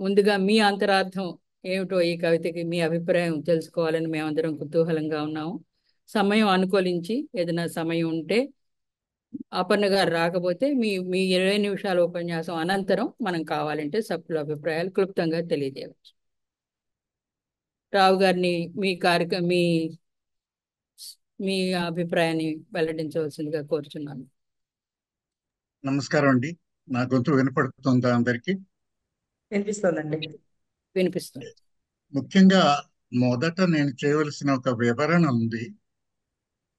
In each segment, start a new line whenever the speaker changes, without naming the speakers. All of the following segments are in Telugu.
ముందుగా మీ అంతరార్థం ఏమిటో ఈ కవితకి మీ అభిప్రాయం తెలుసుకోవాలని మేమందరం కుతూహలంగా ఉన్నాము. సమయం అనుకూలించి ఏదైనా సమయం ఉంటే అపర్ణ గారు రాకపోతే మీ మీ 20 నిమిషాల ఉపన్యాసం అనంతరం మనం కావాలంటే సభ్యుల అభిప్రాయాలు క్లుప్తంగా తెలియజేయవచ్చు. రావు గారిని మీ కార్యక్రమం మీ అభిప్రాయాన్ని వెల్లడించవలసిందిగా కోరుచున్నాను.
నమస్కారం అండి. నా గొంతు వినపడుతుందా అందరికీ?
వినిపిస్తుందండి.
వినిపిస్తుంది.
ముఖ్యంగా మొదట నేను చేయవలసిన ఒక వివరణ ఉంది.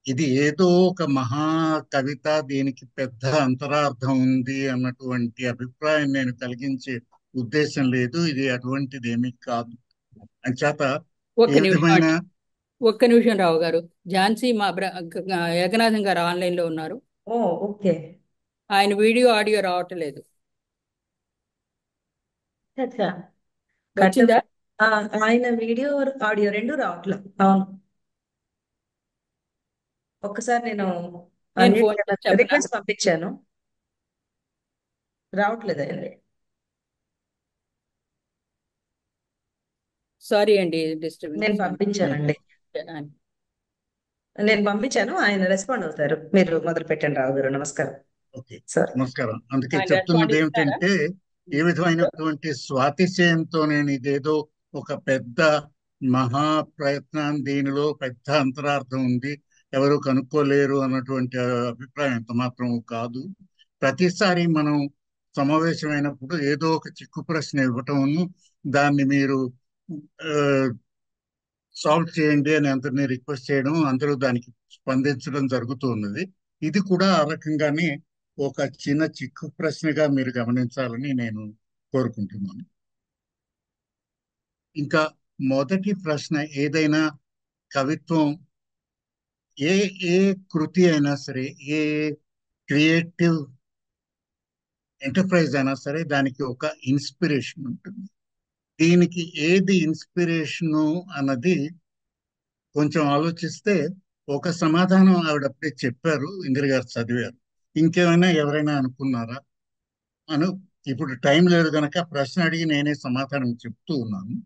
ఇది ఏదో ఒక మహా కవిత, దీనికి పెద్ద అంతరార్థం ఉంది అన్నటువంటి అభిప్రాయం నేను కలిగించే ఉద్దేశం లేదు. ఇది అటువంటిది ఏమీ కాదు. అంచేత
ఒక్క
ఏ
నిమిషం
విధమైన
ఒక్క నిమిషం రావు గారు. ఝాన్సీ ఏకనాథం గారు ఆన్లైన్ లో ఉన్నారు.
ఓ ఓకే.
ఆయన వీడియో ఆడియో రావట్లేదు.
అచ్చా.
వచ్చిందా?
ఆయన వీడియో ఆడియో రెండు రావట్లేదు. అవును, ఒక్కసారి నేను
నేను ఫోన్ చేసి చెప్పనా?
రిక్వెస్ట్ పంపించాను, రావట్లేదు అండి.
సారీ అండి,
నేను
డిస్టర్బెన్స్.
పంపించానండి, నేను పంపించాను. ఆయన రెస్పాండ్ అవుతారు. మీరు మొదలు పెట్టండి రావు గారు. నమస్కారం.
ఓకే,
సార్,
నమస్కారం. అందుకే
ఆయన రెస్పాండ్
చెప్తున్నది
ఇస్తారా?
ఏమిటంటే, ఏ విధమైనటువంటి స్వాతిశయంతో నేను ఇదేదో ఒక పెద్ద మహా ప్రయత్నం, దీనిలో పెద్ద అంతరార్థం ఉంది, ఎవరు కనుక్కోలేరు అన్నటువంటి అభిప్రాయం ఎంత మాత్రం కాదు. ప్రతిసారి మనం సమావేశమైనప్పుడు ఏదో ఒక చిక్కు ప్రశ్న ఇవ్వటం, దాన్ని మీరు సాల్వ్ చేయండి అని అందరినీ రిక్వెస్ట్ చేయడం, అందరూ దానికి స్పందించడం జరుగుతూ ఉన్నది. ఇది కూడా ఆ రకంగానే ఒక చిన్న చిక్కు ప్రశ్నగా మీరు గమనించాలని నేను కోరుకుంటున్నాను. ఇంకా మొదటి ప్రశ్న, ఏదైనా కవిత్వం, ఏ ఏ కృతి అయినా సరే, ఏ క్రియేటివ్ ఎంటర్ప్రైజ్ అయినా సరే, దానికి ఒక ఇన్స్పిరేషన్ ఉంటుంది. దీనికి ఏది ఇన్స్పిరేషను అన్నది కొంచెం ఆలోచిస్తే ఒక సమాధానం ఆవిడ అప్పుడే చెప్పారు, ఇందిర గారు చదివారు. ఇంకేమైనా ఎవరైనా అనుకున్నారా అను. ఇప్పుడు టైం లేదు కనుక ప్రశ్న అడిగి నేనే సమాధానం చెప్తూ ఉన్నాను.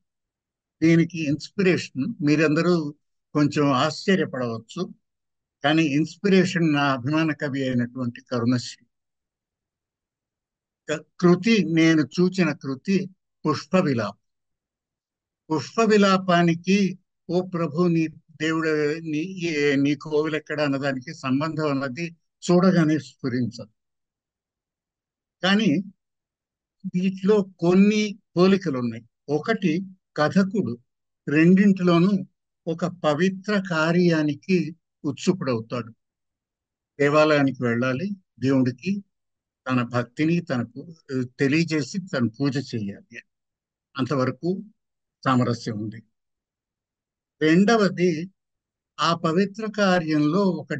దీనికి ఇన్స్పిరేషన్ మీరందరూ కొంచెం ఆశ్చర్యపడవచ్చు, కానీ ఇన్స్పిరేషన్ నా అభిమాన కవి అయినటువంటి కరుణశ్రీ. కృతి, నేను చూచిన కృతి పుష్ప విలాపం. పుష్ప విలాపానికి ఓ ప్రభు నీ దేవుడు, నీ నీ కోవిలు ఎక్కడ అన్నదానికి సంబంధం అన్నది చూడగానే స్ఫురించదు. కానీ వీటిలో కొన్ని పోలికలు ఉన్నాయి. ఒకటి, కథకుడు రెండింటిలోనూ ఒక పవిత్ర కార్యానికి ఉత్సుకుడవుతాడు. దేవాలయానికి వెళ్ళాలి, దేవుడికి తన భక్తిని తనకు తెలియజేసి తను పూజ చేయాలి, అంతవరకు సామరస్యం ఉంది. రెండవది, ఆ పవిత్ర కార్యంలో ఒక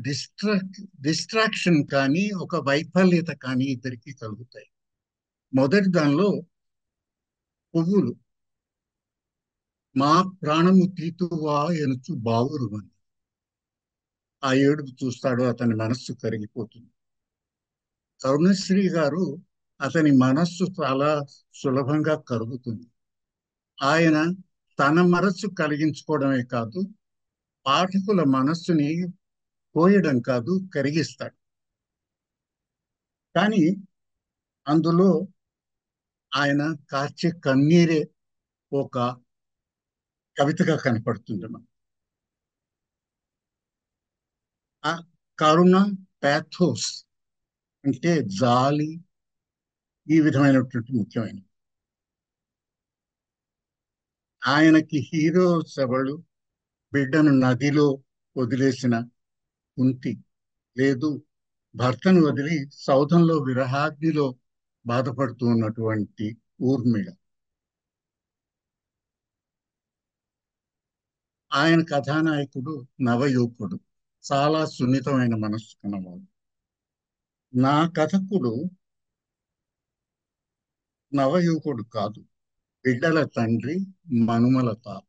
డిస్ట్రాక్షన్ కానీ ఒక వైఫల్యత కానీ ఇద్దరికి కలుగుతాయి. మొదటి దానిలో పువ్వులు, మా ప్రాణము తీతువా ఎనుచు బావురు అని ఆ ఏడుపు చూస్తాడు, అతని మనస్సు కరిగిపోతుంది. కరుణశ్రీ గారు, అతని మనస్సు చాలా సులభంగా కరుగుతుంది. ఆయన తన మనస్సు కలిగించుకోవడమే కాదు, పాఠకుల మనస్సుని పోయడం కాదు, కరిగిస్తాడు. కానీ అందులో ఆయన కార్చే కన్నీరే ఒక కవితగా కనపడుతుంది మనకు. ఆ కరుణ, ప్యాథోస్ అంటే జాలి, ఈ విధమైనటువంటి ముఖ్యమైన. ఆయనకి హీరో ఎవడు? బిడ్డను నదిలో వదిలేసిన కుంతి, లేదు భర్తను వదిలి సౌధంలో విరహాగ్నిలో బాధపడుతూ ఉన్నటువంటి ఊర్మిళ. ఆయన కథానాయకుడు నవయువకుడు, చాలా సున్నితమైన మనస్సు కలవాడు. నా కథకుడు నవయువకుడు కాదు, బిడ్డల తండ్రి, మనుమల తాత.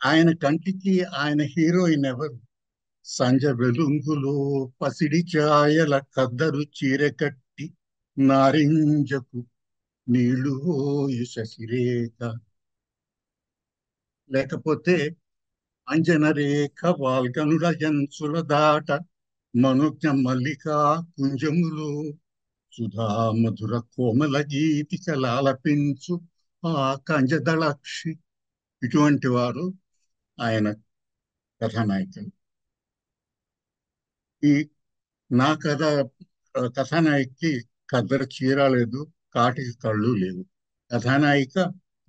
ఆయన కంటికి ఆయన హీరోయిన్ ఎవరు? సంజ వెలుంగులో పసిడి ఛాయల కద్దరు చీర కట్టి నారింజకు నీళ్లు పోయి శశిరేఖ, లేకపోతే అంజన రేఖ వాల్గనుల జంచుల దాట మనుజ్ఞ మల్లికా కుంజములు సుధా మధుర కోమల గీతిక లాలపించు ఆ కంజదళాక్షి. ఇటువంటి వారు ఆయన కథానాయకులు. ఈ నా కథానాయికకి కద్దరు చీర లేదు, కాటికి కళ్ళు లేవు. కథానాయిక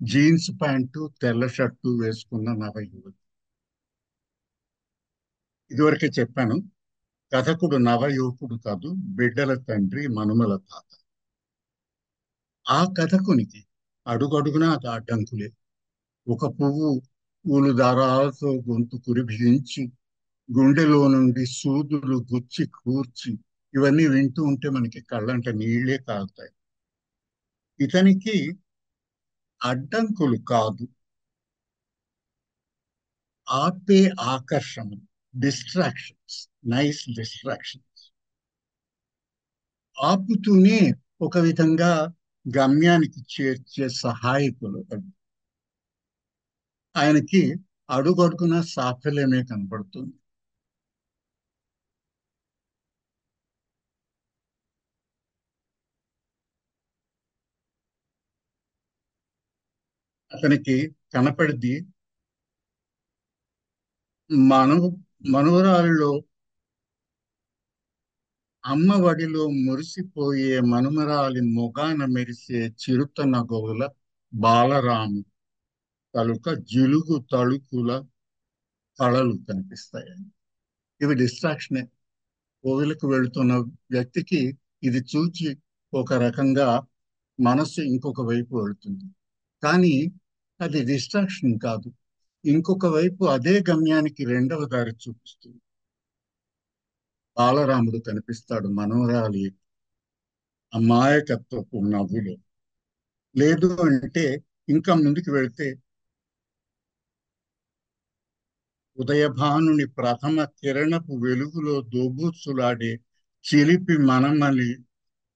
జీన్స్ ప్యాంటు తెల్ల షర్టు వేసుకున్న నవ యువతి. ఇదివరకే చెప్పాను, కథకుడు నవ యువకుడు కాదు, బిడ్డల తండ్రి, మనుమల తాత. ఆ కథకునికి అడుగడుగునా అడ్డంకులే. ఒక పువ్వు పూలు దారాలతో గొంతు కురిభిగించి గుండెలో నుండి సూదులు గుచ్చి కూర్చి, ఇవన్నీ వింటూ ఉంటే మనకి కళ్ళంట నీళ్లే కాగుతాయి. ఇతనికి అడ్డంకులు కాదు, ఆపే ఆకర్షణలు, డిస్ట్రాక్షన్స్, నైస్ డిస్ట్రాక్షన్స్. ఆపుతూనే ఒక విధంగా గమ్యానికి చేర్చే సహాయకులు. ఆయనకి అడుగడుగున సాఫల్యమే కనబడుతుంది. అతనికి కనపడిది మనవరాలిలో అమ్మ వడిలో మురిసిపోయే మనుమరాలి మొగాన మెరిసే చిరుత నగవుల బాలరాము తలుక జిలుగు తళుకుల కళలు కనిపిస్తాయి. ఇవి డిస్ట్రాక్షనే. కోవిలకు వెళుతున్న వ్యక్తికి ఇది చూచి ఒక రకంగా మనస్సు ఇంకొక వైపు వెళుతుంది. కానీ అది డిస్ట్రాక్షన్ కాదు, ఇంకొక వైపు అదే గమ్యానికి రెండవ దారి చూపిస్తుంది. బాలరాముడు కనిపిస్తాడు మనోరాలి అమాయకత్వపు నవ్వులో. లేదు అంటే ఇంకా ముందుకు వెళితే ఉదయభానుని ప్రథమ కిరణపు వెలుగులో దోబూచులాడే చిలిపి మనమని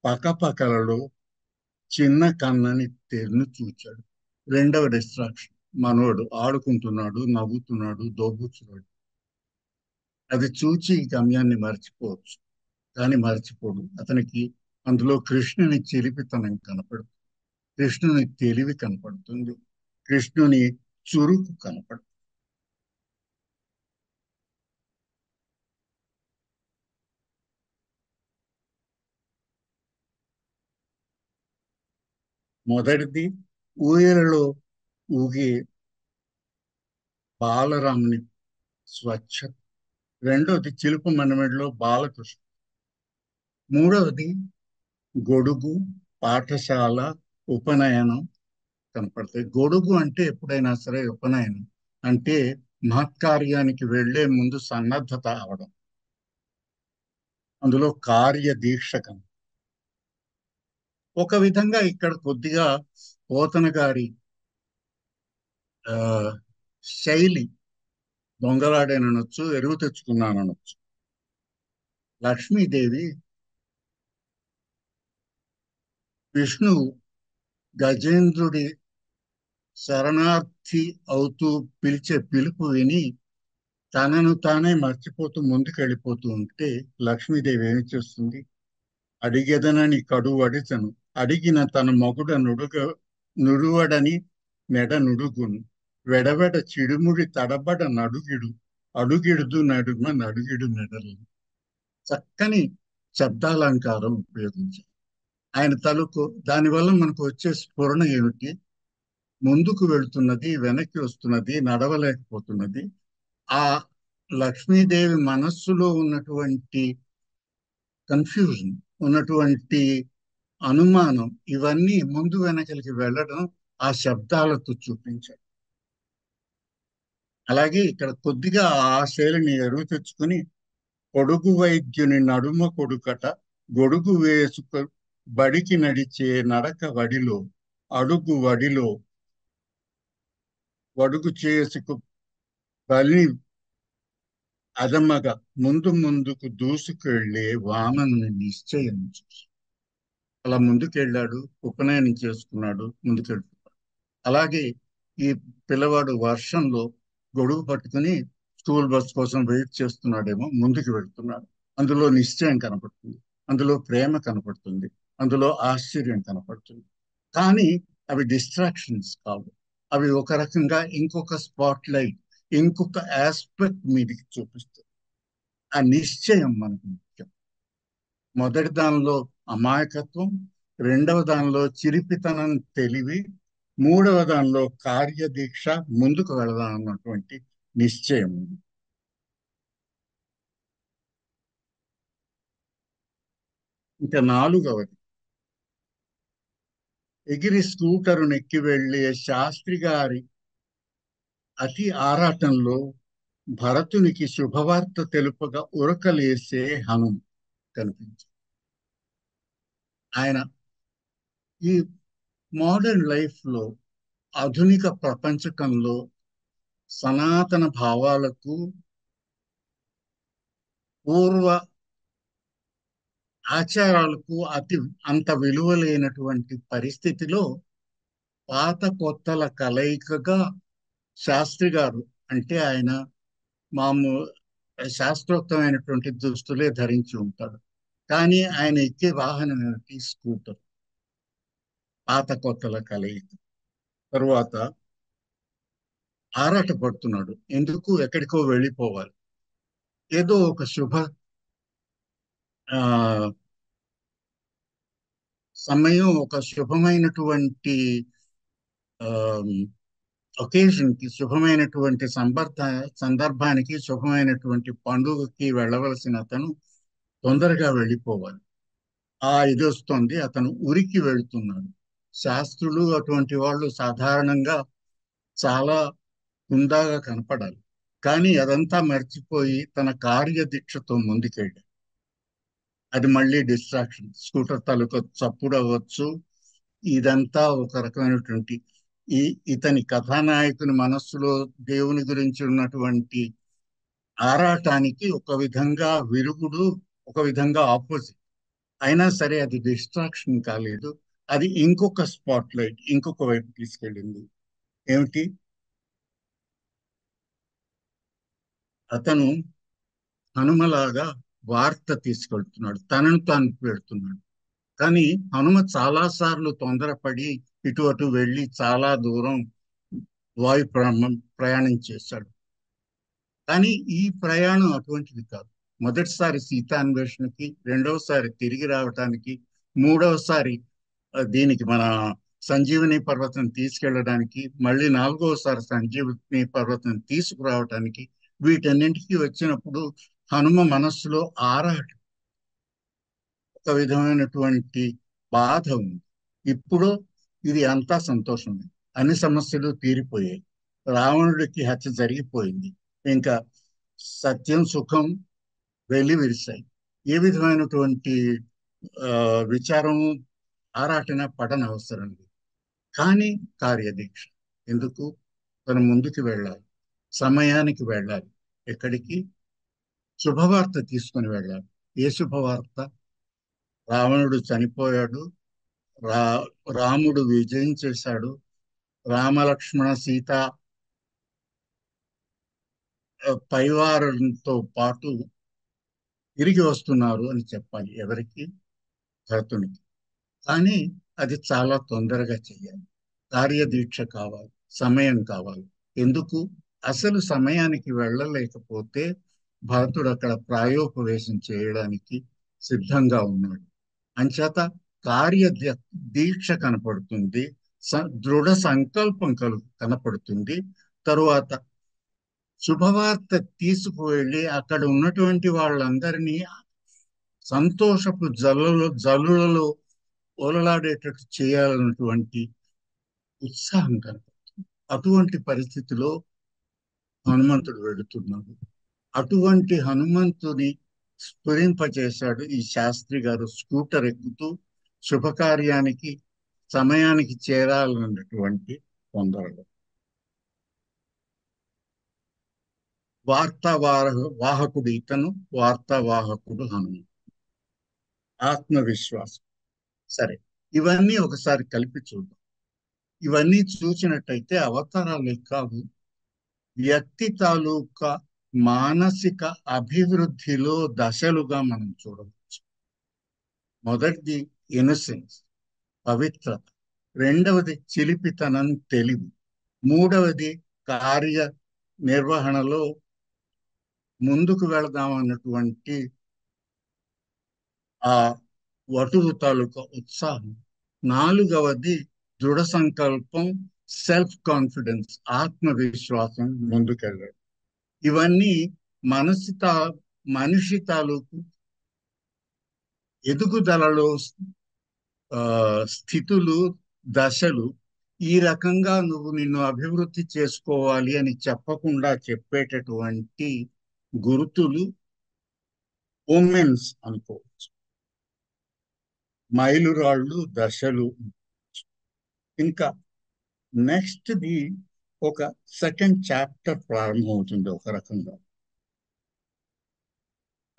పకపకలలో చిన్న కన్నని తెన్ను చూచాడు. రెండవ డిస్ట్రాక్షన్, మనోడు ఆడుకుంటున్నాడు, నవ్వుతున్నాడు, దోబూచున్నాడు. అది చూచి గమ్యాన్ని మర్చిపోవచ్చు, కానీ మర్చిపోడు. అతనికి అందులో కృష్ణుని చిలిపితనం కనపడుతుంది, కృష్ణుని తెలివి కనపడుతుంది, కృష్ణుని చురుకు కనపడుతుంది. మొదటిది ఊయలలో ఊగే బాలరాముని స్వచ్ఛత, రెండవది చిలుపు మనమెడిలో బాలకృష్ణ, మూడవది గొడుగు, పాఠశాల, ఉపనయనం కనపడతాయి. గొడుగు అంటే ఎప్పుడైనా సరే ఉపనయనం అంటే మహత్కార్యానికి వెళ్లే ముందు సన్నద్ధత అవడం, అందులో కార్యదీక్ష కను. ఒక విధంగా ఇక్కడ కొద్దిగా పోతన గారి శైలి దొంగలాడేనొచ్చు, ఎరువు తెచ్చుకున్నానొచ్చు. లక్ష్మీదేవి విష్ణువు గజేంద్రుడి శరణార్థి అవుతూ పిలిచే పిలుపు విని తనను తానే మర్చిపోతూ ముందుకెళ్ళిపోతూ ఉంటే లక్ష్మీదేవి ఏమి చేస్తుంది? అడిగెదనని కడువడితను అడిగిన తన మగుడ నుడువడని నెడ నుడుగును వెడవెడ చిడుముడి తడబడ నడుగిడు అడుగిడుదు నడుమ నడుగిడు నెడలు. చక్కని శబ్దాలంకారం ఉపయోగించారు ఆయన తలుకు. దానివల్ల మనకు వచ్చే స్ఫురణ ఏమిటి? ముందుకు వెళుతున్నది, వెనక్కి వస్తున్నది, నడవలేకపోతున్నది. ఆ లక్ష్మీదేవి మనస్సులో ఉన్నటువంటి కన్ఫ్యూజన్, ఉన్నటువంటి అనుమానం, ఇవన్నీ ముందు వెనకలికి వెళ్ళడం ఆ శబ్దాలతో చూపించాడు. అలాగే ఇక్కడ కొద్దిగా ఆ శైలిని ఎరువు తెచ్చుకుని కొడుగు వైద్యుని నడుమ కొడుకట గొడుగు వేసుకు బడికి నడిచే నడక వడిలో అడుగు వడిలో వడుగు చేసుకు బలి అదమ్మగా ముందుకు దూసుకెళ్లే వామనుని నిశ్చయం చూసి అలా ముందుకెళ్ళాడు, ఉపనయనం చేసుకున్నాడు, ముందుకెళ్తున్నాడు. అలాగే ఈ పిల్లవాడు వర్షంలో గొడుగు పట్టుకుని స్కూల్ బస్ కోసం వెయిట్ చేస్తున్నాడేమో, ముందుకు వెళ్తున్నాడు. అందులో నిశ్చయం కనపడుతుంది, అందులో ప్రేమ కనపడుతుంది, అందులో ఆశ్చర్యం కనపడుతుంది. కానీ అవి డిస్ట్రాక్షన్స్ కావు. అవి ఒక రకంగా ఇంకొక స్పాట్ లైట్, ఇంకొక ఆస్పెక్ట్ మీదకి చూపిస్తుంది. ఆ నిశ్చయం మనకు ముఖ్యం. మొదటి దానిలో అమాయకత్వం, రెండవ దానిలో చిలిపితనం, తెలివి, మూడవ దానిలో కార్యదీక్ష, ముందుకు వెళదాం అన్నటువంటి నిశ్చయం. ఇంకా నాలుగవది, ఎగిరి స్కూటరు నెక్కి వెళ్ళే శాస్త్రి గారి అతి ఆరాటంలో భరతునికి శుభవార్త తెలుపగా ఉరకలేసే హనుమ కనిపించింది. ఆయన ఈ మోడర్న్ లైఫ్ లో, ఆధునిక ప్రపంచకంలో సనాతన భావాలకు, పూర్వ ఆచారాలకు అంత విలువ లేనటువంటి పరిస్థితిలో పాత కొత్తల కలయికగా శాస్త్రి గారు, అంటే ఆయన మామూలు శాస్త్రోక్తమైనటువంటి దుస్తులే ధరించి ఉంటాడు, కానీ ఆయన ఎక్కే వాహనం ఏమిటి? స్కూటర్. పాత కొత్తల కలయిక. తరువాత ఆరాట పడుతున్నాడు, ఎందుకు? ఎక్కడికో వెళ్ళిపోవాలి. ఏదో ఒక శుభ ఆ సమయం, ఒక శుభమైనటువంటి ఒకేషన్ కి, శుభమైనటువంటి సందర్భానికి, శుభమైనటువంటి పండుగకి వెళ్ళవలసిన అతను తొందరగా వెళ్ళిపోవాలి. ఇది వస్తుంది, అతను ఉరికి వెళ్తున్నాడు. శాస్త్రులు అటువంటి వాళ్ళు సాధారణంగా చాలా హుందాగా కనపడాలి, కానీ అదంతా మర్చిపోయి తన కార్యదీక్షతో ముందుకెళ్ళాడు. అది మళ్ళీ డిస్ట్రాక్షన్. స్కూటర్ తాలూకా చప్పుడు అవ్వచ్చు. ఇదంతా ఒక రకమైనటువంటి ఇతని కథానాయకుని మనస్సులో దేవుని గురించి ఉన్నటువంటి ఆరాటానికి ఒక విధంగా విరుగుడు, ఒక విధంగా ఆపోజిట్. అయినా సరే అది డిస్ట్రాక్షన్ కాలేదు, అది ఇంకొక స్పాట్ లైట్, ఇంకొక వైపు తీసుకెళ్ళింది. ఏమిటి? అతను హనుమలాగా వార్త తీసుకెళ్తున్నాడు, తనను తాను పెడుతున్నాడు. కానీ హనుమ చాలా సార్లు తొందరపడి ఇటు అటు వెళ్ళి చాలా దూరం వాయు ప్రయాణం చేశాడు. కానీ ఈ ప్రయాణం అటువంటిది కాదు. మొదటిసారి సీతాన్వేషణకి, రెండవసారి తిరిగి రావటానికి, మూడవసారి దీనికి మన సంజీవని పర్వతం తీసుకెళ్ళడానికి, మళ్ళీ నాలుగవసారి సంజీవని పర్వతం తీసుకురావటానికి, వీటన్నింటికి వచ్చినప్పుడు హనుమ మనస్సులో ఆరాటం, ఒక విధమైనటువంటి బాధ ఉంది. ఇప్పుడు ఇది అంతా సంతోషం, అన్ని సమస్యలు తీరిపోయాయి, రావణుడికి హత్య జరిగిపోయింది, ఇంకా సత్యం సుఖం వెళ్లి విరిశాయి. ఏ విధమైనటువంటి విచారం, ఆరాటన పడనవసరం లేదు. కానీ కార్యదీక్ష. ఎందుకు? తను ముందుకు వెళ్ళాలి, సమయానికి వెళ్ళాలి. ఎక్కడికి? శుభవార్త తీసుకుని వెళ్ళాలి. ఏ శుభవార్త? రావణుడు చనిపోయాడు, రా రాముడు విజయం చేశాడు, రామలక్ష్మణ సీత పరివారంతో పాటు తిరిగి వస్తున్నారు అని చెప్పాలి. ఎవరికి? భరతునికి. కానీ అది చాలా తొందరగా చేయాలి. కార్యదీక్ష కావాలి, సమయం కావాలి. ఎందుకు? అసలు సమయానికి వెళ్ళలేకపోతే భరతుడు అక్కడ ప్రాయోపవేశం చేయడానికి సిద్ధంగా ఉన్నాడు. అంచేత దీక్ష కనపడుతుంది, దృఢ సంకల్పం కనపడుతుంది. తరువాత శుభవార్త తీసుకువెళ్ళి అక్కడ ఉన్నటువంటి వాళ్ళందరినీ సంతోషపు జల్లులలో ఓలలాడేటట్టు చేయాలన్నటువంటి ఉత్సాహం కనపడుతుంది. అటువంటి పరిస్థితిలో హనుమంతుడు వెళుతున్నాడు. అటువంటి హనుమంతుని స్ఫురింపచేశాడు ఈ శాస్త్రి గారు, స్కూటర్ ఎక్కుతూ శుభకార్యానికి సమయానికి చేరాలన్నటువంటి తొందరలో. వాహకుడు ఇతను, వార్తావాహకుడు హనుమ. ఆత్మవిశ్వాసం. సరే, ఇవన్నీ ఒకసారి కలిపి చూద్దాం. ఇవన్నీ చూసినట్టయితే అవతారాలే కాదు, వ్యక్తి తాలూకా మానసిక అభివృద్ధిలో దశలుగా మనం చూడవచ్చు. మొదటిది ఇన్నసెన్స్, పవిత్రత. రెండవది చిలిపితనం, తెలివి. మూడవది కార్య నిర్వహణలో ముందుకు వెళదామన్నటువంటి ఆ వటువు తాలూకా ఉత్సాహం. నాలుగవది దృఢ సంకల్పం, సెల్ఫ్ కాన్ఫిడెన్స్, ఆత్మవిశ్వాసం, ముందుకెళ్ళడం. ఇవన్నీ మనసి తా మనిషి తాలూకు ఎదుగుదలలో ఆ, స్థితులు, దశలు. ఈ రకంగా నువ్వు నిన్ను అభివృద్ధి చేసుకోవాలి అని చెప్పకుండా చెప్పేటటువంటి గుర్తులు ఉమెన్స్ అనుకోవచ్చు, మైలురాళ్ళు, దశలు. ఇంకా నెక్స్ట్ది ఒక సెకండ్ చాప్టర్ ప్రారంభమవుతుంది. ఒక రకంగా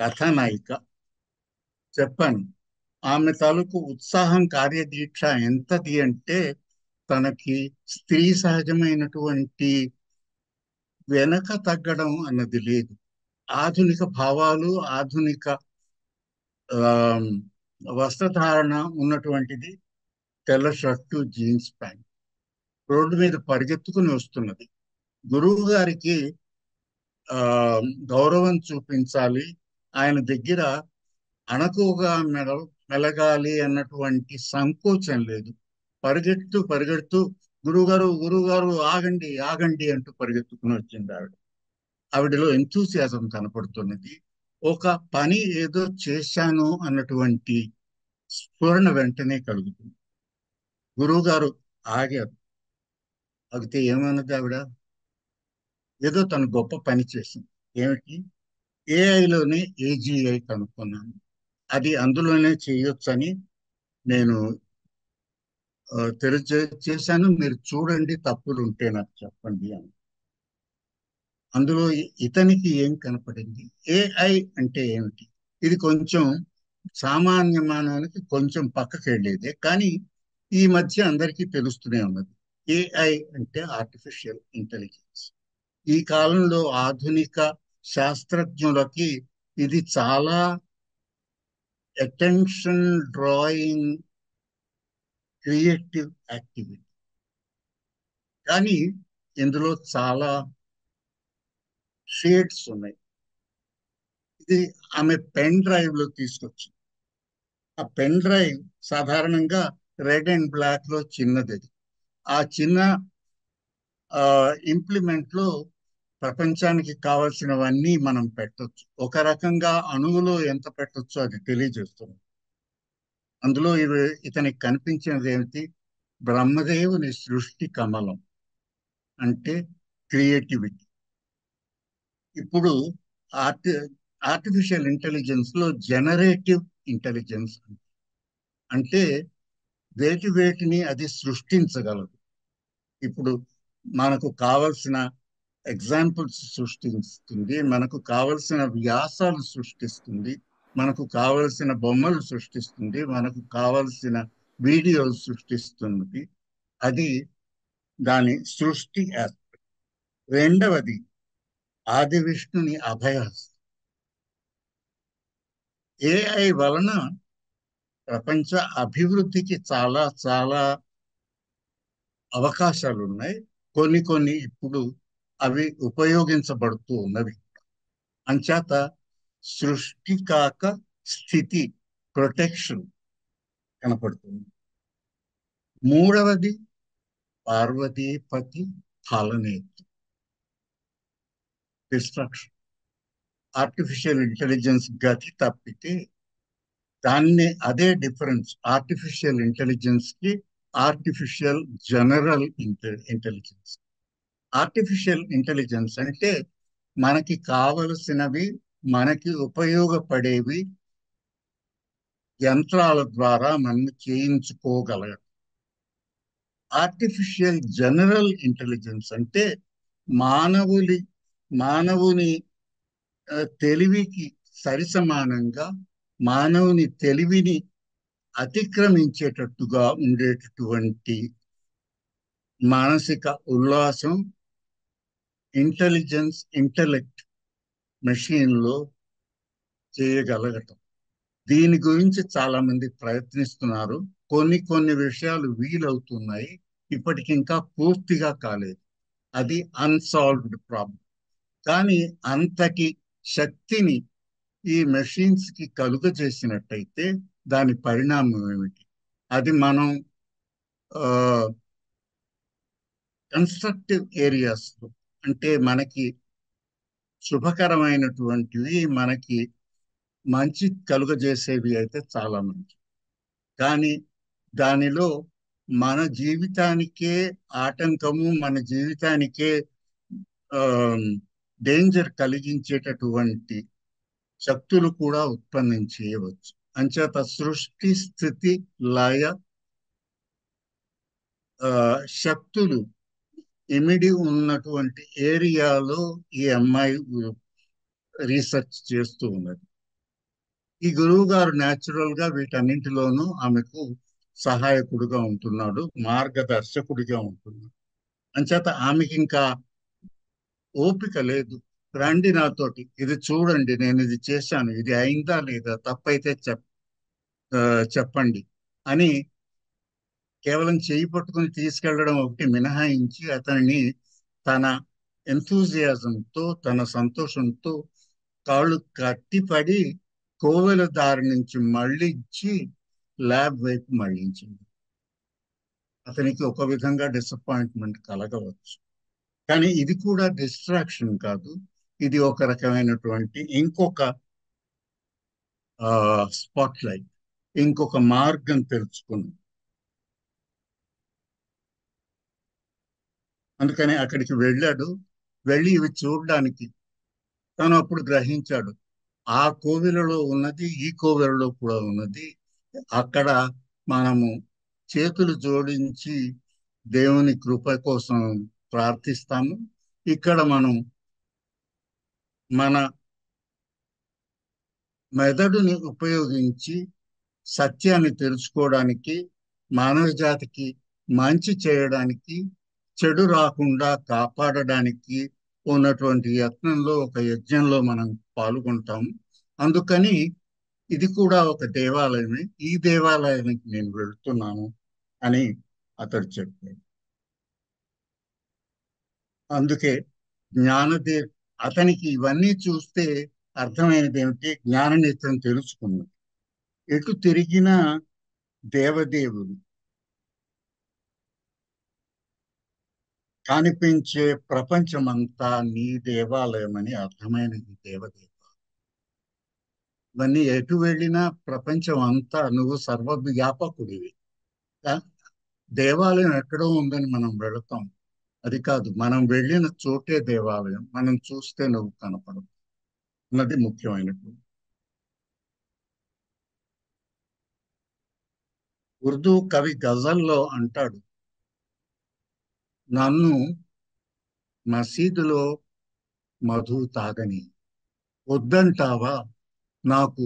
కథానాయిక చెప్పాను, ఆమె తాలూకు ఉత్సాహం, కార్యదీక్ష ఎంతది అంటే తనకి స్త్రీ సహజమైనటువంటి వెనక తగ్గడం అన్నది లేదు. ఆధునిక భావాలు, ఆధునిక ఆ, వస్త్రధారణ ఉన్నటువంటిది. తెల్ల షర్టు, జీన్స్ ప్యాంట్, రోడ్డు మీద పరిగెత్తుకుని వస్తున్నది. గురువు గారికి ఆ గౌరవం చూపించాలి, ఆయన దగ్గర అణకువగా మెలగాలి అన్నటువంటి సంకోచం లేదు. పరిగెడుతూ పరిగెడుతూ గురువుగారు, గురువుగారు, ఆగండి ఆగండి అంటూ పరిగెత్తుకుని వచ్చింది ఆవిడ. ఆవిడలో ఎంతూసియాజం కనపడుతున్నది. ఒక పని ఏదో చేశాను అన్నటువంటి స్ఫురణ వెంటనే కలుగుతుంది. గురువుగారు ఆగారు. ఆగితే ఏమన్నది ఆవిడ? ఏదో తను గొప్ప పని చేసింది. ఏమిటి? ఏఐలోనే ఏజీఐ కనుక్కున్నాను, అది అందులోనే చేయొచ్చని నేను చేశాను, మీరు చూడండి, తప్పులు ఉంటే నాకు చెప్పండి అని. అందులో ఇతనికి ఏం కనపడింది? ఏఐ అంటే ఏమిటి? ఇది కొంచెం సామాన్య మానవునికి కొంచెం పక్కకి వెళ్ళేదే, కానీ ఈ మధ్య అందరికీ తెలుస్తూనే ఉన్నది. ఏఐ అంటే ఆర్టిఫిషియల్ ఇంటెలిజెన్స్. ఈ కాలంలో ఆధునిక శాస్త్రజ్ఞులకి ఇది చాలా అటెన్షన్ డ్రాయింగ్ క్రియేటివ్ యాక్టివిటీ. కానీ ఇందులో చాలా షేడ్స్ ఉన్నాయి. ఇది ఆమె పెన్ డ్రైవ్ లో తీసుకొచ్చింది. ఆ పెన్ డ్రైవ్ సాధారణంగా రెడ్ అండ్ బ్లాక్ లో చిన్నది. ఆ చిన్న ఇంప్లిమెంట్ లో ప్రపంచానికి కావలసినవన్నీ మనం పెట్టొచ్చు. ఒక రకంగా అణువులో ఎంత పెట్టొచ్చో అది తెలియజేస్తుంది. అందులో ఇతనికి కనిపించినది ఏమిటి? బ్రహ్మదేవుని సృష్టి కమలం అంటే క్రియేటివిటీ. ఇప్పుడు ఆర్టి ఆర్టిఫిషియల్ ఇంటెలిజెన్స్ లో జనరేటివ్ ఇంటెలిజెన్స్ అంటే వేటిని అది సృష్టించగలదు. ఇప్పుడు మనకు కావలసిన ఎగ్జాంపుల్స్ సృష్టిస్తుంది, మనకు కావలసిన వ్యాసాలు సృష్టిస్తుంది, మనకు కావలసిన బొమ్మలు సృష్టిస్తుంది, మనకు కావలసిన వీడియోలు సృష్టిస్తుంది. అది దాని సృష్టి ఆస్పెక్ట్. రెండవది ఆది విష్ణుని అభయహస్తం. ఏఐ వలన ప్రపంచ అభివృద్ధికి చాలా చాలా అవకాశాలు ఉన్నాయి. కొన్ని ఇప్పుడు అవి ఉపయోగించబడుతూ ఉన్నవి. అంచేత సృష్టి కాక స్థితి, ప్రొటెక్షన్ కనపడుతుంది. మూడవది పార్వతీపతి పాలనేత్రం, డిస్ట్రక్షన్. ఆర్టిఫిషియల్ ఇంటెలిజెన్స్ గతి తప్పితే అదే డిఫరెన్స్ ఆర్టిఫిషియల్ ఇంటెలిజెన్స్ కి artificial general intelligence. Artificial intelligence అంటే మనకి కావలసినవి, మనకి ఉపయోగపడేవి యంత్రాల ద్వారా మనం చేయించుకోగలగడం. ఆర్టిఫిషియల్ జనరల్ ఇంటెలిజెన్స్ అంటే మానవుని తెలివికి సరిసమానంగా మానవుని తెలివిని అతిక్రమించేటట్టుగా ఉండేటటువంటి మానసిక ఉల్లాసం, ఇంటెలెక్ట్ మెషిన్లో చేయగలగటం. దీని గురించి చాలా మంది ప్రయత్నిస్తున్నారు. కొన్ని విషయాలు వీలవుతున్నాయి, ఇప్పటికి ఇంకా పూర్తిగా కాలేదు. అది అన్సాల్వ్డ్ ప్రాబ్లం. కానీ అంతటి శక్తిని ఈ మెషిన్స్ కి కలుగజేసినట్టయితే దాని పరిణామం ఏమిటి? అది మనం కన్స్ట్రక్టివ్ ఏరియాస్, అంటే మనకి శుభకరమైనటువంటివి, మనకి మంచి కలుగజేసేవి అయితే చాలా మంచి. కానీ దానిలో మన జీవితానికే ఆటంకము, మన జీవితానికే డేంజర్ కలిగించేటటువంటి శక్తులు కూడా ఉత్పన్నం చేయవచ్చు. అంచేత సృష్టి, స్థితి, లయ శక్తులు ఇమిడి ఉన్నటువంటి ఏరియాలో ఈ అమ్మాయి రీసెర్చ్ చేస్తూ ఉన్నది. ఈ గురువు గారు న్యాచురల్ గా వీటన్నింటిలోనూ ఆమెకు సహాయకుడిగా ఉంటున్నాడు, మార్గదర్శకుడిగా ఉంటున్నాడు. అంచేత ఆమెకి ఇంకా ఓపిక లేదు. రండి నాతోటి, ఇది చూడండి, నేను ఇది చేశాను, ఇది అయిందా లేదా, తప్పైతే చెప్పండి అని కేవలం చేయి పట్టుకుని తీసుకెళ్లడం ఒకటి మినహాయించి అతన్ని తన ఎంతూజియాజంతో, తన సంతోషంతో కాళ్ళు కట్టిపడి కోవెల దారి నుంచి మళ్ళించి ల్యాబ్ వైపు మళ్ళించింది. అతనికి ఒక విధంగా డిసప్పాయింట్మెంట్ కలగవచ్చు, కానీ ఇది కూడా డిస్ట్రాక్షన్ కాదు. ఇది ఒక రకమైనటువంటి ఇంకొక స్పాట్ లైట్, ఇంకొక మార్గం తెలుసుకుంది. అందుకని అక్కడికి వెళ్ళాడు. వెళ్ళి ఇవి చూడడానికి తను అప్పుడు గ్రహించాడు, ఆ కోవెలలో ఉన్నది ఈ కోవెలలో కూడా ఉన్నది. అక్కడ మనము చేతులు జోడించి దేవుని కృప కోసం ప్రార్థిస్తాము. ఇక్కడ మనం మన మెదడుని ఉపయోగించి సత్యాన్ని తెలుసుకోవడానికి, మానవ జాతికి మంచి చేయడానికి, చెడు రాకుండా కాపాడడానికి ఉన్నటువంటి యత్నంలో, ఒక యజ్ఞంలో మనం పాల్గొంటాము. అందుకని ఇది కూడా ఒక దేవాలయమే, ఈ దేవాలయానికి నేను వెళ్తున్నాను అని అతడు చెప్పాడు. అందుకే అతనికి ఇవన్నీ చూస్తే అర్థమైనది ఏమిటి? జ్ఞాననేత్రం తెలుసుకున్నది. ఎటు తిరిగినా దేవదేవుడు, కనిపించే ప్రపంచమంతా నీ దేవాలయం అని అర్థమైనది దేవదేవ. ఇవన్నీ ఎటు వెళ్ళినా ప్రపంచం అంతా నువ్వు సర్వవ్యాపకుడివి. దేవాలయం ఎక్కడో ఉందని మనం వెళతాం, అది కాదు. మనం వెళ్ళిన చోటే దేవాలయం, మనం చూస్తే నువ్వు కనపడవు అన్నది ముఖ్యమైనటువంటి. ఉర్దూ కవి గజల్లో అంటాడు, నన్ను మసీదులో మధు తాగని, వద్దంటావా? నాకు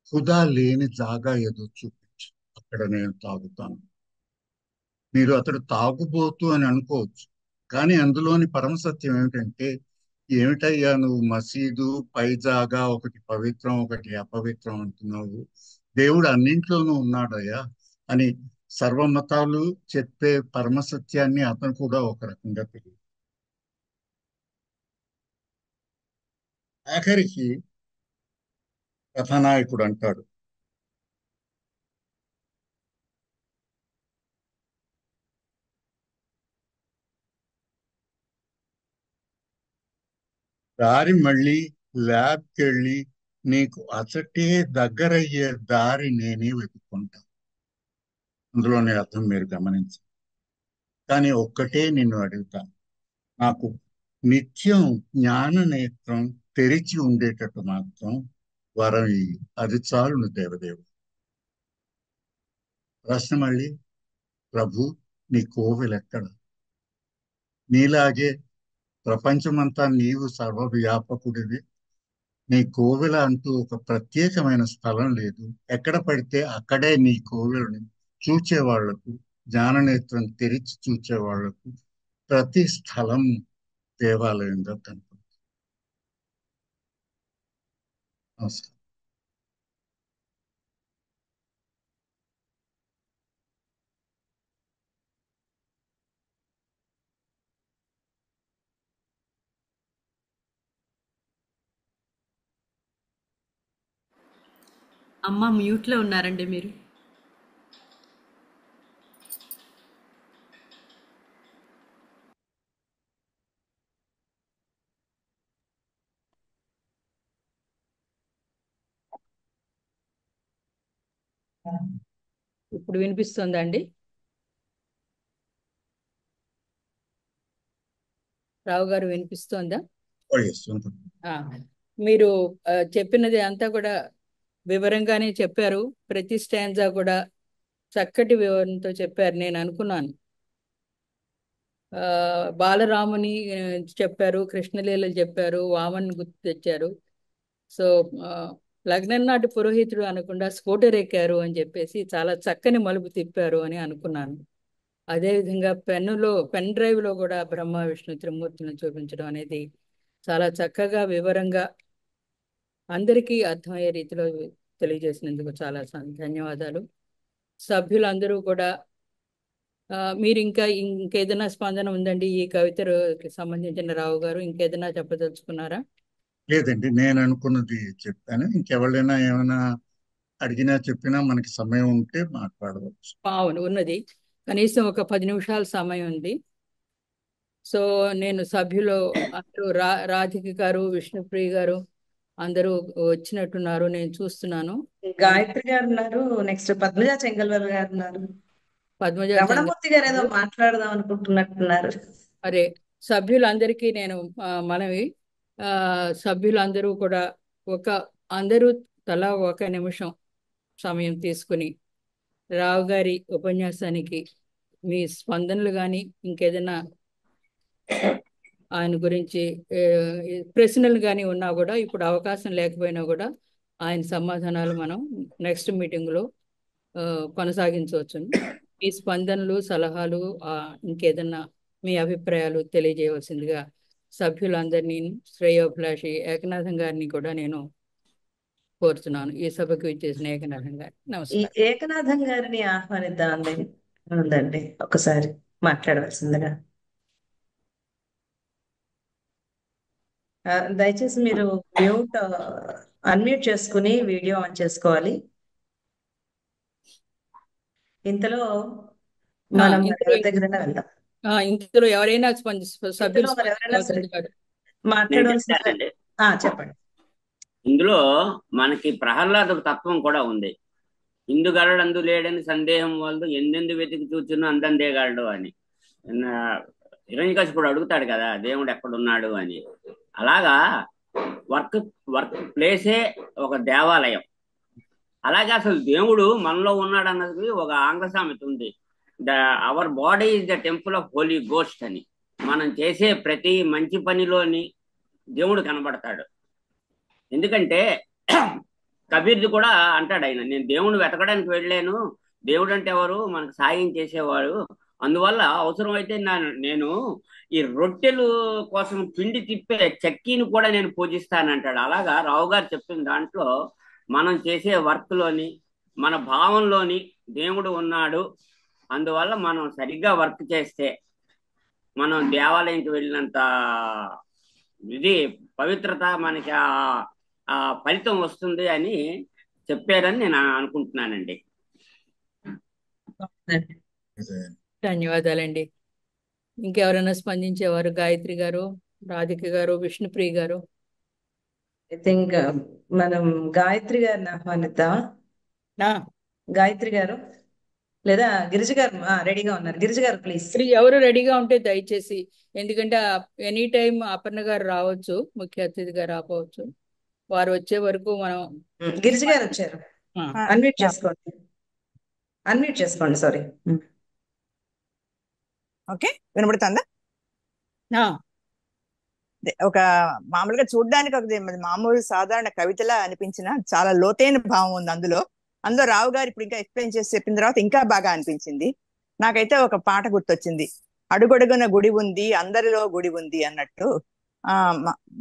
ఖుదా లేని జాగా ఏదో చూపించు, అక్కడ నేను తాగుతాను. మీరు అతడు తాగుబోతు అని అనుకోవచ్చు, కానీ అందులోని పరమసత్యం ఏమిటంటే, ఏమిటయ్యా నువ్వు మసీదు పైజాగా ఒకటి పవిత్రం ఒకటి అపవిత్రం అంటున్నావు, దేవుడు అన్నింట్లోనూ ఉన్నాడయ్యా అని సర్వమతాలు చెప్పే పరమసత్యాన్ని అతను కూడా ఒక రకంగా తెలియదు. ఆఖరికి కథానాయకుడు అంటాడు, దారి మళ్ళీ ల్యాబ్కి వెళ్ళి నీకు అసటే దగ్గరయ్యే దారి నేనే వెతుక్కుంటా. అందులోని అర్థం మీరు గమనించండి. కానీ ఒక్కటే నిన్ను అడుగుతాను, నాకు నిత్యం జ్ఞాన నేత్రం తెరిచి ఉండేటట్టు మాత్రం వరం ఇయ్యి, అది చాలును దేవదేవుడు. ప్రశ్న మళ్ళీ, ప్రభు నీ కోవెలెక్కడ? నీలాగే ప్రపంచమంతా నీవు సర్వవ్యాపకుడివి, నీ కోవెల అంటూ ఒక ప్రత్యేకమైన స్థలం లేదు. ఎక్కడ పడితే అక్కడే నీ కోవెలను చూచేవాళ్లకు, జ్ఞాననేత్రం తెరిచి చూచేవాళ్లకు ప్రతి స్థలం దేవాలయంగా కనపడుతుంది. నమస్కారం.
అమ్మ మ్యూట్లో ఉన్నారండి మీరు.
ఇప్పుడు వినిపిస్తుందా అండి? రావు గారు వినిపిస్తోందా?
Oh, yes, ఉంటుంది.
ఆ, మీరు చెప్పినది అంతా కూడా వివరంగానే చెప్పారు. ప్రతి స్టాంజా కూడా చక్కటి వివరణతో చెప్పారు. నేను అనుకున్నాను ఆ, బాలరాముని చెప్పారు, కృష్ణలీలలు చెప్పారు, వామన్ గుర్తు తెచ్చారు. సో ఆ, లగ్నం నాటి పురోహితుడు అనకుండా స్కూటర్ ఎక్కారు అని చెప్పేసి చాలా చక్కని మలుపు తిప్పారు అని అనుకున్నాను. అదేవిధంగా పెన్ డ్రైవ్లో కూడా బ్రహ్మ విష్ణు త్రిమూర్తులను చూపించడం అనేది చాలా చక్కగా వివరంగా అందరికీ అర్థమయ్యే రీతిలో తెలియజేసినందుకు చాలా ధన్యవాదాలు. సభ్యులందరూ కూడా మీరు ఇంకేదైనా స్పందన ఉందండి ఈ కవితకి సంబంధించిన రావు గారు? ఇంకేదైనా చెప్పదలుచుకున్నారా?
లేదండి, నేను అనుకున్నది చెప్పాను. ఇంకెవరైనా ఏమైనా అడిగినా చెప్పినా మనకి సమయం ఉంటే మాట్లాడవచ్చు.
అవును, ఉన్నది. కనీసం ఒక 10 నిమిషాల సమయం ఉంది. సో నేను సభ్యులు అందరూ రాధిక గారు, విష్ణుప్రియ గారు అందరూ వచ్చినట్టున్నారు, నేను చూస్తున్నాను.
గాయత్రి గారు ఉన్నారు, నెక్స్ట్ పద్మజ చెంగల్వల్ గారు ఉన్నారు,
పద్మజ
రమణమూర్తి గారు ఏదో మాట్లాడదాం అనుకుంటున్నట్టున్నారు.
అరే, సభ్యులందరికీ నేను మనవి, సభ్యులందరూ కూడా ఒక అందరూ తలా 1 నిమిషం సమయం తీసుకుని రావు గారి ఉపన్యాసానికి మీ స్పందనలు కానీ ఇంకేదైనా ఆయన గురించి ప్రశ్నలు కానీ ఉన్నా కూడా, ఇప్పుడు అవకాశం లేకపోయినా కూడా ఆయన సమాధానాలు మనం నెక్స్ట్ మీటింగ్లో కొనసాగించవచ్చును. మీ స్పందనలు, సలహాలు, ఇంకేదన్నా మీ అభిప్రాయాలు తెలియజేయవలసిందిగా సభ్యులందరినీ, శ్రేయోభిలాషి ఏకనాథం గారిని కూడా నేను కోరుతున్నాను. ఈ సభకు ఇచ్చేసిన ఏకనాథం గారి
ఈ
నమస్కారం.
ఏకనాథం గారిని ఆహ్వానిద్దామండి. ఉందండి, ఒకసారి మాట్లాడవలసిందిగా. దయచేసి మీరు అన్మ్యూట్ చేసుకుని వీడియో ఆన్ చేసుకోవాలి. ఇంతలో మనం ఎవరి దగ్గర వెళ్దాం.
ఇందులో ఎవరైనా సభ్యులు
ఇంతలో మరి ఎవరైనా సరే
కాదు.
నేను
మాట్లాడవలసిన
చెప్తానండి.
చెప్పండి.
ఇందులో మనకి ప్రహ్లాద తత్వం కూడా ఉంది. ఇందుగలడు అందు లేడని సందేహం వాళ్ళు ఎందెందు వెతికి చూచును అందందేగాడు అని. హిరణ్యకశిపుడు అడుగుతాడు కదా దేవుడు ఎక్కడున్నాడు అని. అలాగా వర్క్ ప్లేసే ఒక దేవాలయం. అలాగే అసలు దేవుడు మనలో ఉన్నాడు అన్నది ఒక ఆంగ్ల సామెత ఉంది, our body is the temple of holy ghost అని. మనం చేసే ప్రతి మంచి పనిలోని దేవుడు కనబడతాడు. ఎందుకంటే కబీర్ది కూడా అంటాడు ఆయన, నేను దేవుడు వెతకడానికి వెళ్ళాను, దేవుడు అంటే ఎవరు, మనకు సాయం చేసేవాడు, అందువల్ల అవసరమైతే నేను ఈ రొట్టెలు కోసం పిండి తిప్పే చక్కీని కూడా నేను పూజిస్తానంటాడు. అలాగా రావు గారు చెప్పిన దాంట్లో మనం చేసే వర్క్లోని, మన భావంలోని దేవుడు ఉన్నాడు. అందువల్ల మనం సరిగ్గా వర్క్ చేస్తే మనం దేవాలయంకి వెళ్ళినంత ఇది పవిత్రత మనకి ఆ ఫలితం వస్తుంది అని చెప్పారని నేను అనుకుంటున్నానండి.
ధన్యవాదాలండి. ఇంకెవరైనా స్పందించేవారు? గాయత్రి గారు, రాధిక గారు, విష్ణుప్రియ గారు.
ఐ థింక్ మనం గాయత్రి గారిని ఆహ్వానిద్దామా? గాయత్రి గారు లేదా గిరిజ గారు రెడీగా ఉన్నారు. గిరిజ గారు ప్లీజ్.
ఎవరు రెడీగా ఉంటే దయచేసి, ఎందుకంటే ఎనీ టైం అపర్ణ గారు రావచ్చు, ముఖ్య అతిథిగా రావచ్చు. వారు వచ్చే వరకు మనం.
గిరిజ గారు వచ్చారు, అన్మ్యూట్ చేసుకోండి. అన్మ్యూట్ చేసుకోండి, సారీ.
ఓకే, వినబడుతుందా? ఒక మామూలుగా చూడడానికి ఒక మామూలు సాధారణ కవితలా అనిపించిన చాలా లోతైన భావం ఉంది అందులో. రావు గారు ఇప్పుడు ఇంకా ఎక్స్ప్లెయిన్ చేసి చెప్పిన తర్వాత ఇంకా బాగా అనిపించింది. నాకైతే ఒక పాట గుర్తొచ్చింది, అడుగడుగున గుడి ఉంది అందరిలో గుడి ఉంది అన్నట్టు. ఆ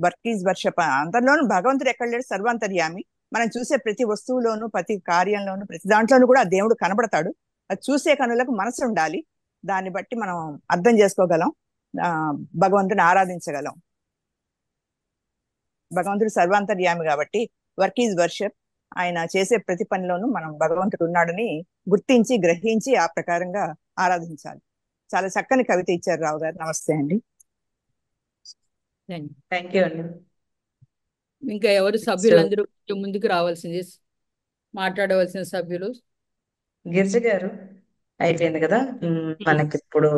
వర్కీస్ వర్షప, అందరిలోనూ భగవంతుడు ఎక్కడ లేడు, సర్వాంతర్యామి. మనం చూసే ప్రతి వస్తువులోను, ప్రతి కార్యంలోను, ప్రతి దాంట్లోనూ కూడా ఆ దేవుడు కనబడతాడు. అది చూసే కనులకు మనసు ఉండాలి, దాన్ని బట్టి మనం అర్థం చేసుకోగలం, భగవంతుని ఆరాధించగలం. భగవంతుడు సర్వాంతర్యామి కాబట్టి వర్క్ ఈజ్ వర్షిప్. ఆయన చేసే ప్రతి పనిలోనూ మనం భగవంతుడు ఉన్నాడని గుర్తించి గ్రహించి ఆ ప్రకారంగా ఆరాధించాలి. చాలా చక్కని కవిత ఇచ్చారు రావు గారు. నమస్తే అండి.
థ్యాంక్ యూ అండి.
ఇంకా ఎవరు సభ్యులందరూ కొంచెం ముందుకు రావాల్సింది, మాట్లాడవలసిన సభ్యులు.
గిరిజ గారు అయిపోయింది కదా మనకి ఇప్పుడు.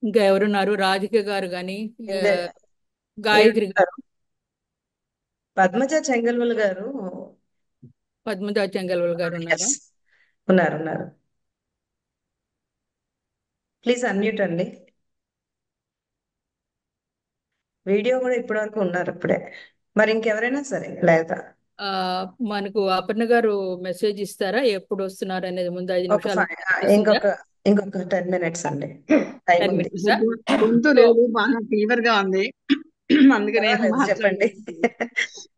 ఇంకా ఎవరున్నారు? రాధిక గారు కానీ, గాయత్రి గారు,
పద్మజ చెంగల్వల్ గారు.
పద్మజ చెంగల్వల్ గారు ఉన్నారా?
ఉన్నారు. ప్లీజ్ అన్మ్యూట్ అండి. వీడియో కూడా ఇప్పటి వరకు ఉన్నారు ఇప్పుడే. మరి ఇంకెవరైనా సరే లేదా
మనకు అపర్ణ గారు మెసేజ్ ఇస్తారా ఎప్పుడు వస్తున్నారు అనేది? ముందు 5 నిమిషాలు
ఇంకొక 10 మినిట్స్ అండి.
గొంతు లేదు, బాగా ఫీవర్ గా ఉంది, అందుకనే
చెప్పండి.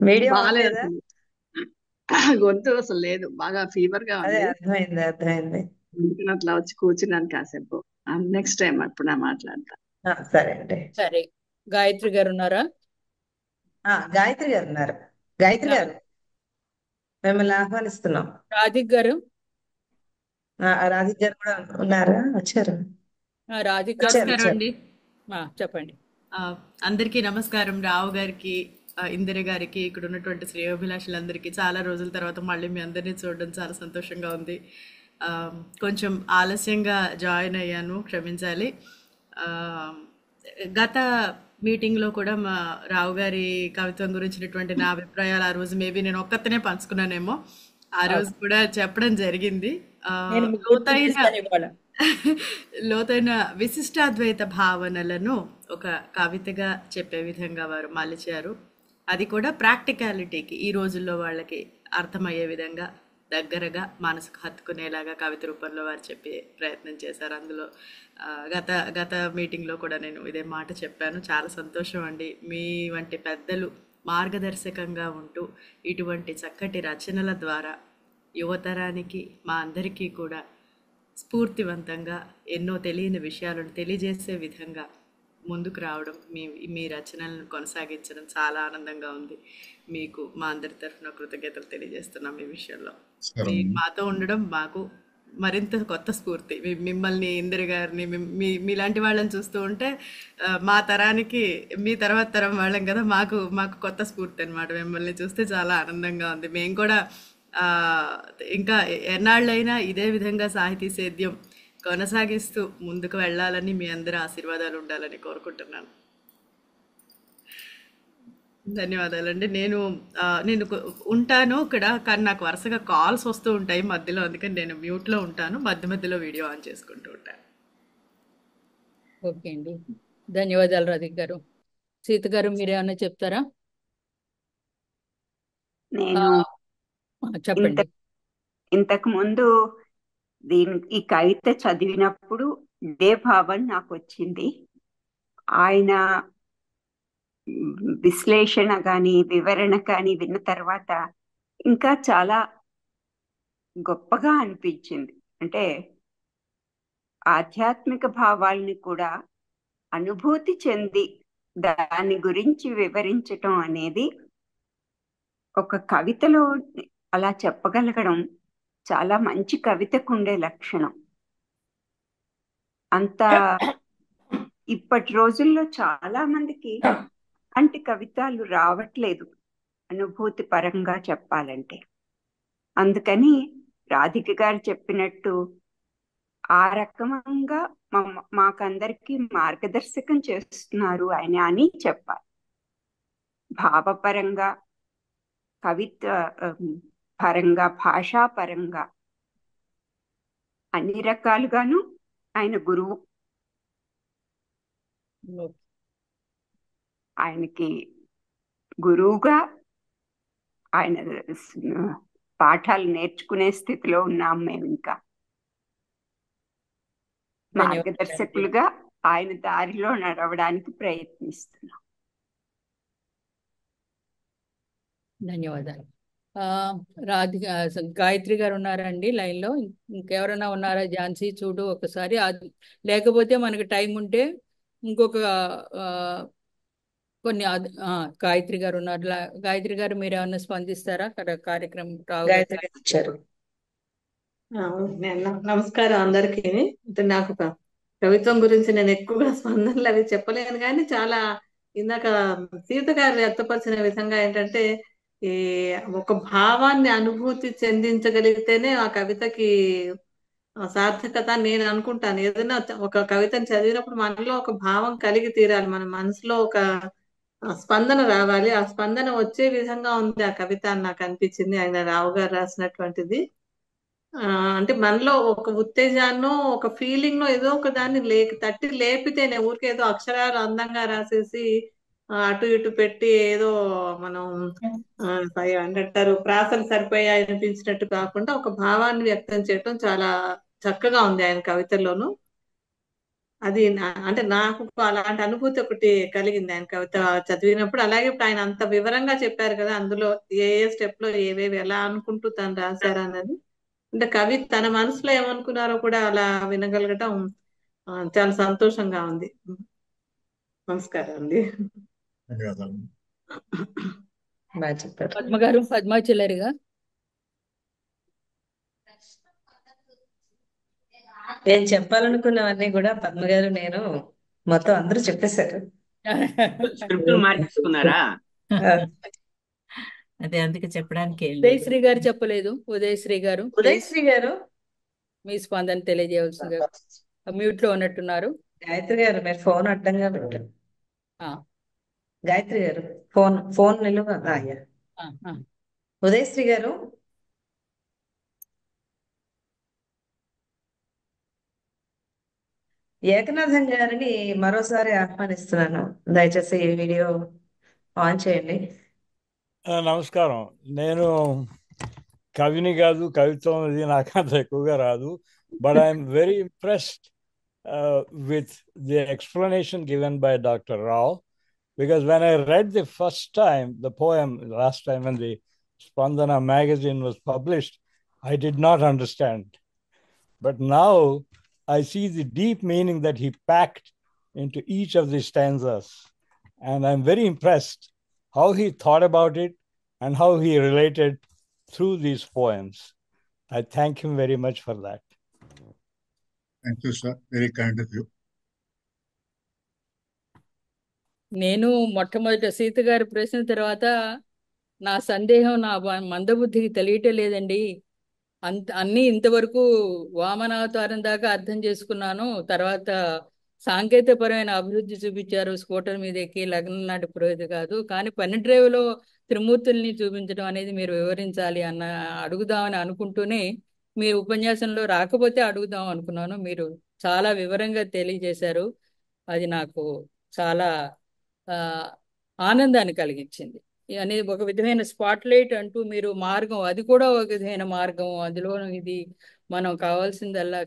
మీడియం
గొంతు అసలు లేదు, బాగా ఫీవర్ గా ఉంది.
అర్థమైంది.
అందుకని అట్లా వచ్చి కూర్చున్నాను కాసేపు. నెక్స్ట్ టైం అప్పుడు నా మాట్లాడతా.
సరే అండి.
సరే, గాయత్రి గారు ఉన్నారా?
గాయత్రి గారు ఉన్నారు. గాయత్రి గారు మిమ్మల్ని ఆహ్వానిస్తున్నాం.
రాధిక్ గారు
కూడా ఉన్నారా? వచ్చారు.
రాధిక్
నమస్కారం అండి.
చెప్పండి.
అందరికీ నమస్కారం. రావు గారికి, ఇందిర గారికి, ఇక్కడ ఉన్నటువంటి శ్రేయోభిలాషులందరికీ చాలా రోజుల తర్వాత మళ్ళీ మీ అందరినీ చూడడం చాలా సంతోషంగా ఉంది. కొంచెం ఆలస్యంగా జాయిన్ అయ్యాను, క్షమించాలి. గత మీటింగ్లో కూడా మా రావు గారి కవిత్వం గురించినటువంటి నా అభిప్రాయాలు ఆ రోజు మేబీ నేను ఒక్కతనే పంచుకున్నానేమో. ఆ రోజు కూడా చెప్పడం జరిగింది. లోతైన విశిష్టాద్వైత భావనలను ఒక కవితగా చెప్పే విధంగా వారు మలిచారు. అది కూడా ప్రాక్టికాలిటీకి, ఈ రోజుల్లో వాళ్ళకి అర్థమయ్యే విధంగా దగ్గరగా మనసుకు హత్తుకునేలాగా కవిత రూపంలో వారు చెప్పే ప్రయత్నం చేశారు. అందులో గత మీటింగ్లో కూడా నేను ఇదే మాట చెప్పాను. చాలా సంతోషం అండి. మీ వంటి పెద్దలు మార్గదర్శకంగా ఉంటూ ఇటువంటి చక్కటి రచనల ద్వారా యువతరానికి, మా అందరికీ కూడా స్ఫూర్తివంతంగా ఎన్నో తెలియని విషయాలను తెలియజేసే విధంగా ముందుకు రావడం, మీ రచనలను కొనసాగించడం చాలా ఆనందంగా ఉంది. మీకు మా అందరి తరఫున కృతజ్ఞతలు తెలియజేస్తున్నాం. ఈ విషయంలో మాతో ఉండడం మాకు మరింత కొత్త స్ఫూర్తి. మిమ్మల్ని, ఇందిర గారిని, మీలాంటి వాళ్ళని చూస్తూ ఉంటే మా తరానికి, మీ తర్వాత తరం వాళ్ళం కదా, మాకు కొత్త స్ఫూర్తి అనమాట. మిమ్మల్ని చూస్తే చాలా ఆనందంగా ఉంది. మేము కూడా ఇంకా ఎన్నాళ్ళైనా ఇదే విధంగా సాహితీ సేద్యం కొనసాగిస్తూ ముందుకు వెళ్ళాలని, మీ అందరి ఆశీర్వాదాలు ఉండాలని కోరుకుంటున్నాను. ధన్యవాదాలండి. నేను ఉంటాను ఇక్కడ, కానీ నాకు వరుసగా కాల్స్ వస్తూ ఉంటాయి మధ్యలో, అందుకని నేను మ్యూట్లో ఉంటాను. మధ్యలో వీడియో ఆన్ చేసుకుంటూ ఉంటాను.
ఓకే అండి, ధన్యవాదాలు రాధిక్ గారు. సీత గారు మీరేమన్నా చెప్తారా?
నేను
చెప్పండి.
ఇంతకు ముందు ఈ కవిత చదివినప్పుడు ఇదే భావం నాకు వచ్చింది. ఆయన విశ్లేషణ కానీ, వివరణ కానీ విన్న తర్వాత ఇంకా చాలా గొప్పగా అనిపించింది. అంటే ఆధ్యాత్మిక భావాల్ని కూడా అనుభూతి చెంది దాని గురించి వివరించటం అనేది ఒక కవితలో అలా చెప్పగలగడం చాలా మంచి కవితకు ఉండే లక్షణం. అంత ఇప్పటి రోజుల్లో చాలా మందికి అలాంటి కవితలు రావట్లేదు అనుభూతి పరంగా చెప్పాలంటే. అందుకని రాధిక గారు చెప్పినట్టు ఆ రకంగా మాకందరికి మార్గదర్శకం చేస్తున్నారు ఆయన అని చెప్పాలి. భావపరంగా, కవిత్వ పరంగా, భాషాపరంగా అన్ని రకాలుగాను ఆయన గురువు. ఆయనకి గురువుగా ఆయన పాఠాలు నేర్చుకునే స్థితిలో ఉన్నాం మేము. ఇంకా
ధన్యవాదాలండి.
మార్గదర్శకులుగా ఆయన దారిలో నడవడానికి ప్రయత్నిస్తున్నాం.
ధన్యవాదాలు. రాధిక గాయత్రి గారు ఉన్నారండి లైన్ లో? ఇంకెవరైనా ఉన్నారా? ఝాన్సీ చూడు ఒకసారి. లేకపోతే మనకి టైం ఉంటే ఇంకొక కొన్ని గాయత్రి గారు ఉన్నారు. గాయత్రి గారు మీరు ఏమన్నా స్పందిస్తారా? కార్యక్రమం రావు గారు.
గాయత్రి గారు వచ్చారు.
నమస్కారం అందరికీ. అంటే నాకు కవిత్వం గురించి నేను ఎక్కువగా స్పందనలు అవి చెప్పలేను, కానీ చాలా ఇందాక సీత గారు వ్యక్తపరిచిన విధంగా ఏంటంటే ఈ ఒక భావాన్ని అనుభూతి చెందించగలిగితేనే ఆ కవితకి సార్థకత అని నేను అనుకుంటాను. ఏదైనా ఒక కవితను చదివినప్పుడు మనలో ఒక భావం కలిగి తీరాలి, మన మనసులో ఒక స్పందన రావాలి. ఆ స్పందన వచ్చే విధంగా ఉంది ఆ కవిత అని నాకు అనిపించింది, ఆయన రావు గారు రాసినటువంటిది. అంటే మనలో ఒక ఉత్తేజాన్నో ఒక ఫీలింగ్ నో ఏదో ఒక దాన్ని తట్టి లేపితేనే, ఊరికే ఏదో అక్షరాలు అందంగా రాసేసి అటు ఇటు పెట్టి ఏదో మనం అంటారు ప్రాసలు సరిపోయాయి అనిపించినట్టు కాకుండా ఒక భావాన్ని వ్యక్తం చేయటం చాలా చక్కగా ఉంది ఆయన కవితల్లోనూ. అది అంటే నాకు అలాంటి అనుభూతి ఒకటి కలిగింది ఆయన కవిత చదివినప్పుడు. అలాగే ఇప్పుడు ఆయన అంత వివరంగా చెప్పారు కదా, అందులో ఏ ఏ స్టెప్ లో ఏవేవి ఎలా అనుకుంటూ తను రాశారు అన్నది. అంటే కవి తన మనసులో ఏమనుకున్నారో కూడా అలా వినగలగటం చాలా సంతోషంగా ఉంది. నమస్కారం అండి.
ధన్యవాదాలు.
బాగా చెప్పారు.
పద్మ గారు, పద్మాచలరిగా
నేను చెప్పాలనుకున్నవన్నీ కూడా పద్మ గారు నేను మొత్తం అందరూ చెప్పేశారు.
స్క్రిప్ట్ మార్చేసుకున్నారా?
అదే అందుకే చెప్పడానికి
ఉదయశ్రీ గారు చెప్పలేదు. ఉదయశ్రీ గారు,
ఉదయశ్రీ గారు
మీ స్పందన తెలియజేయవలసిందిగా. మ్యూట్ లో ఉన్నట్టున్నారు.
గాయత్రి గారు మీరు ఫోన్ అడ్డంగా పెట్టారు. గాయత్రి గారు ఫోన్ నిలువ. ఉదయశ్రీ గారు ఏకనాథన్ గారిని మరోసారి ఆహ్వానిస్తున్నాను. దయచేసి ఈ వీడియో ఆన్ చేయండి.
నమస్కారం. నేను కవిని కాదు, కవిత్వం అది నాకు అంత ఎక్కువగా రాదు. But I'm very impressed with the explanation given by Dr. Rao, because when I read the first time the poem last time when the Spandana magazine was published, I did not understand. But now I see the deep meaning that he packed into each of the stanzas. And I'm very impressed how he thought about it and how he related through these poems. I thank him very much for that.
Thank you, sir. Very kind of you.
నేను మొట్టమొదట సీత గారి ప్రశ్న తర్వాత నా సందేహం నా మందబుద్ధికి తెలియటం లేదండి. అన్నీ ఇంతవరకు వామనావతారం దాకా అర్థం చేసుకున్నాను. తర్వాత సాంకేతికపరమైన అభివృద్ధి చూపించారు. స్కూటర్ మీద ఎక్కి లగ్నం నాటి పురోహితి కాదు, కానీ పన్నెండ్రేవులో త్రిమూర్తుల్ని చూపించడం అనేది మీరు వివరించాలి అడుగుదామని అనుకుంటూనే మీ ఉపన్యాసంలో రాకపోతే అడుగుదాం అనుకున్నాను. మీరు చాలా వివరంగా తెలియజేశారు. అది నాకు చాలా ఆనందాన్ని కలిగించింది. అనేది ఒక విధమైన స్పాట్ లైట్ అంటూ మీరు మార్గం, అది కూడా ఒక విధమైన మార్గం. అందులో ఇది మనం కావాల్సిందల్లా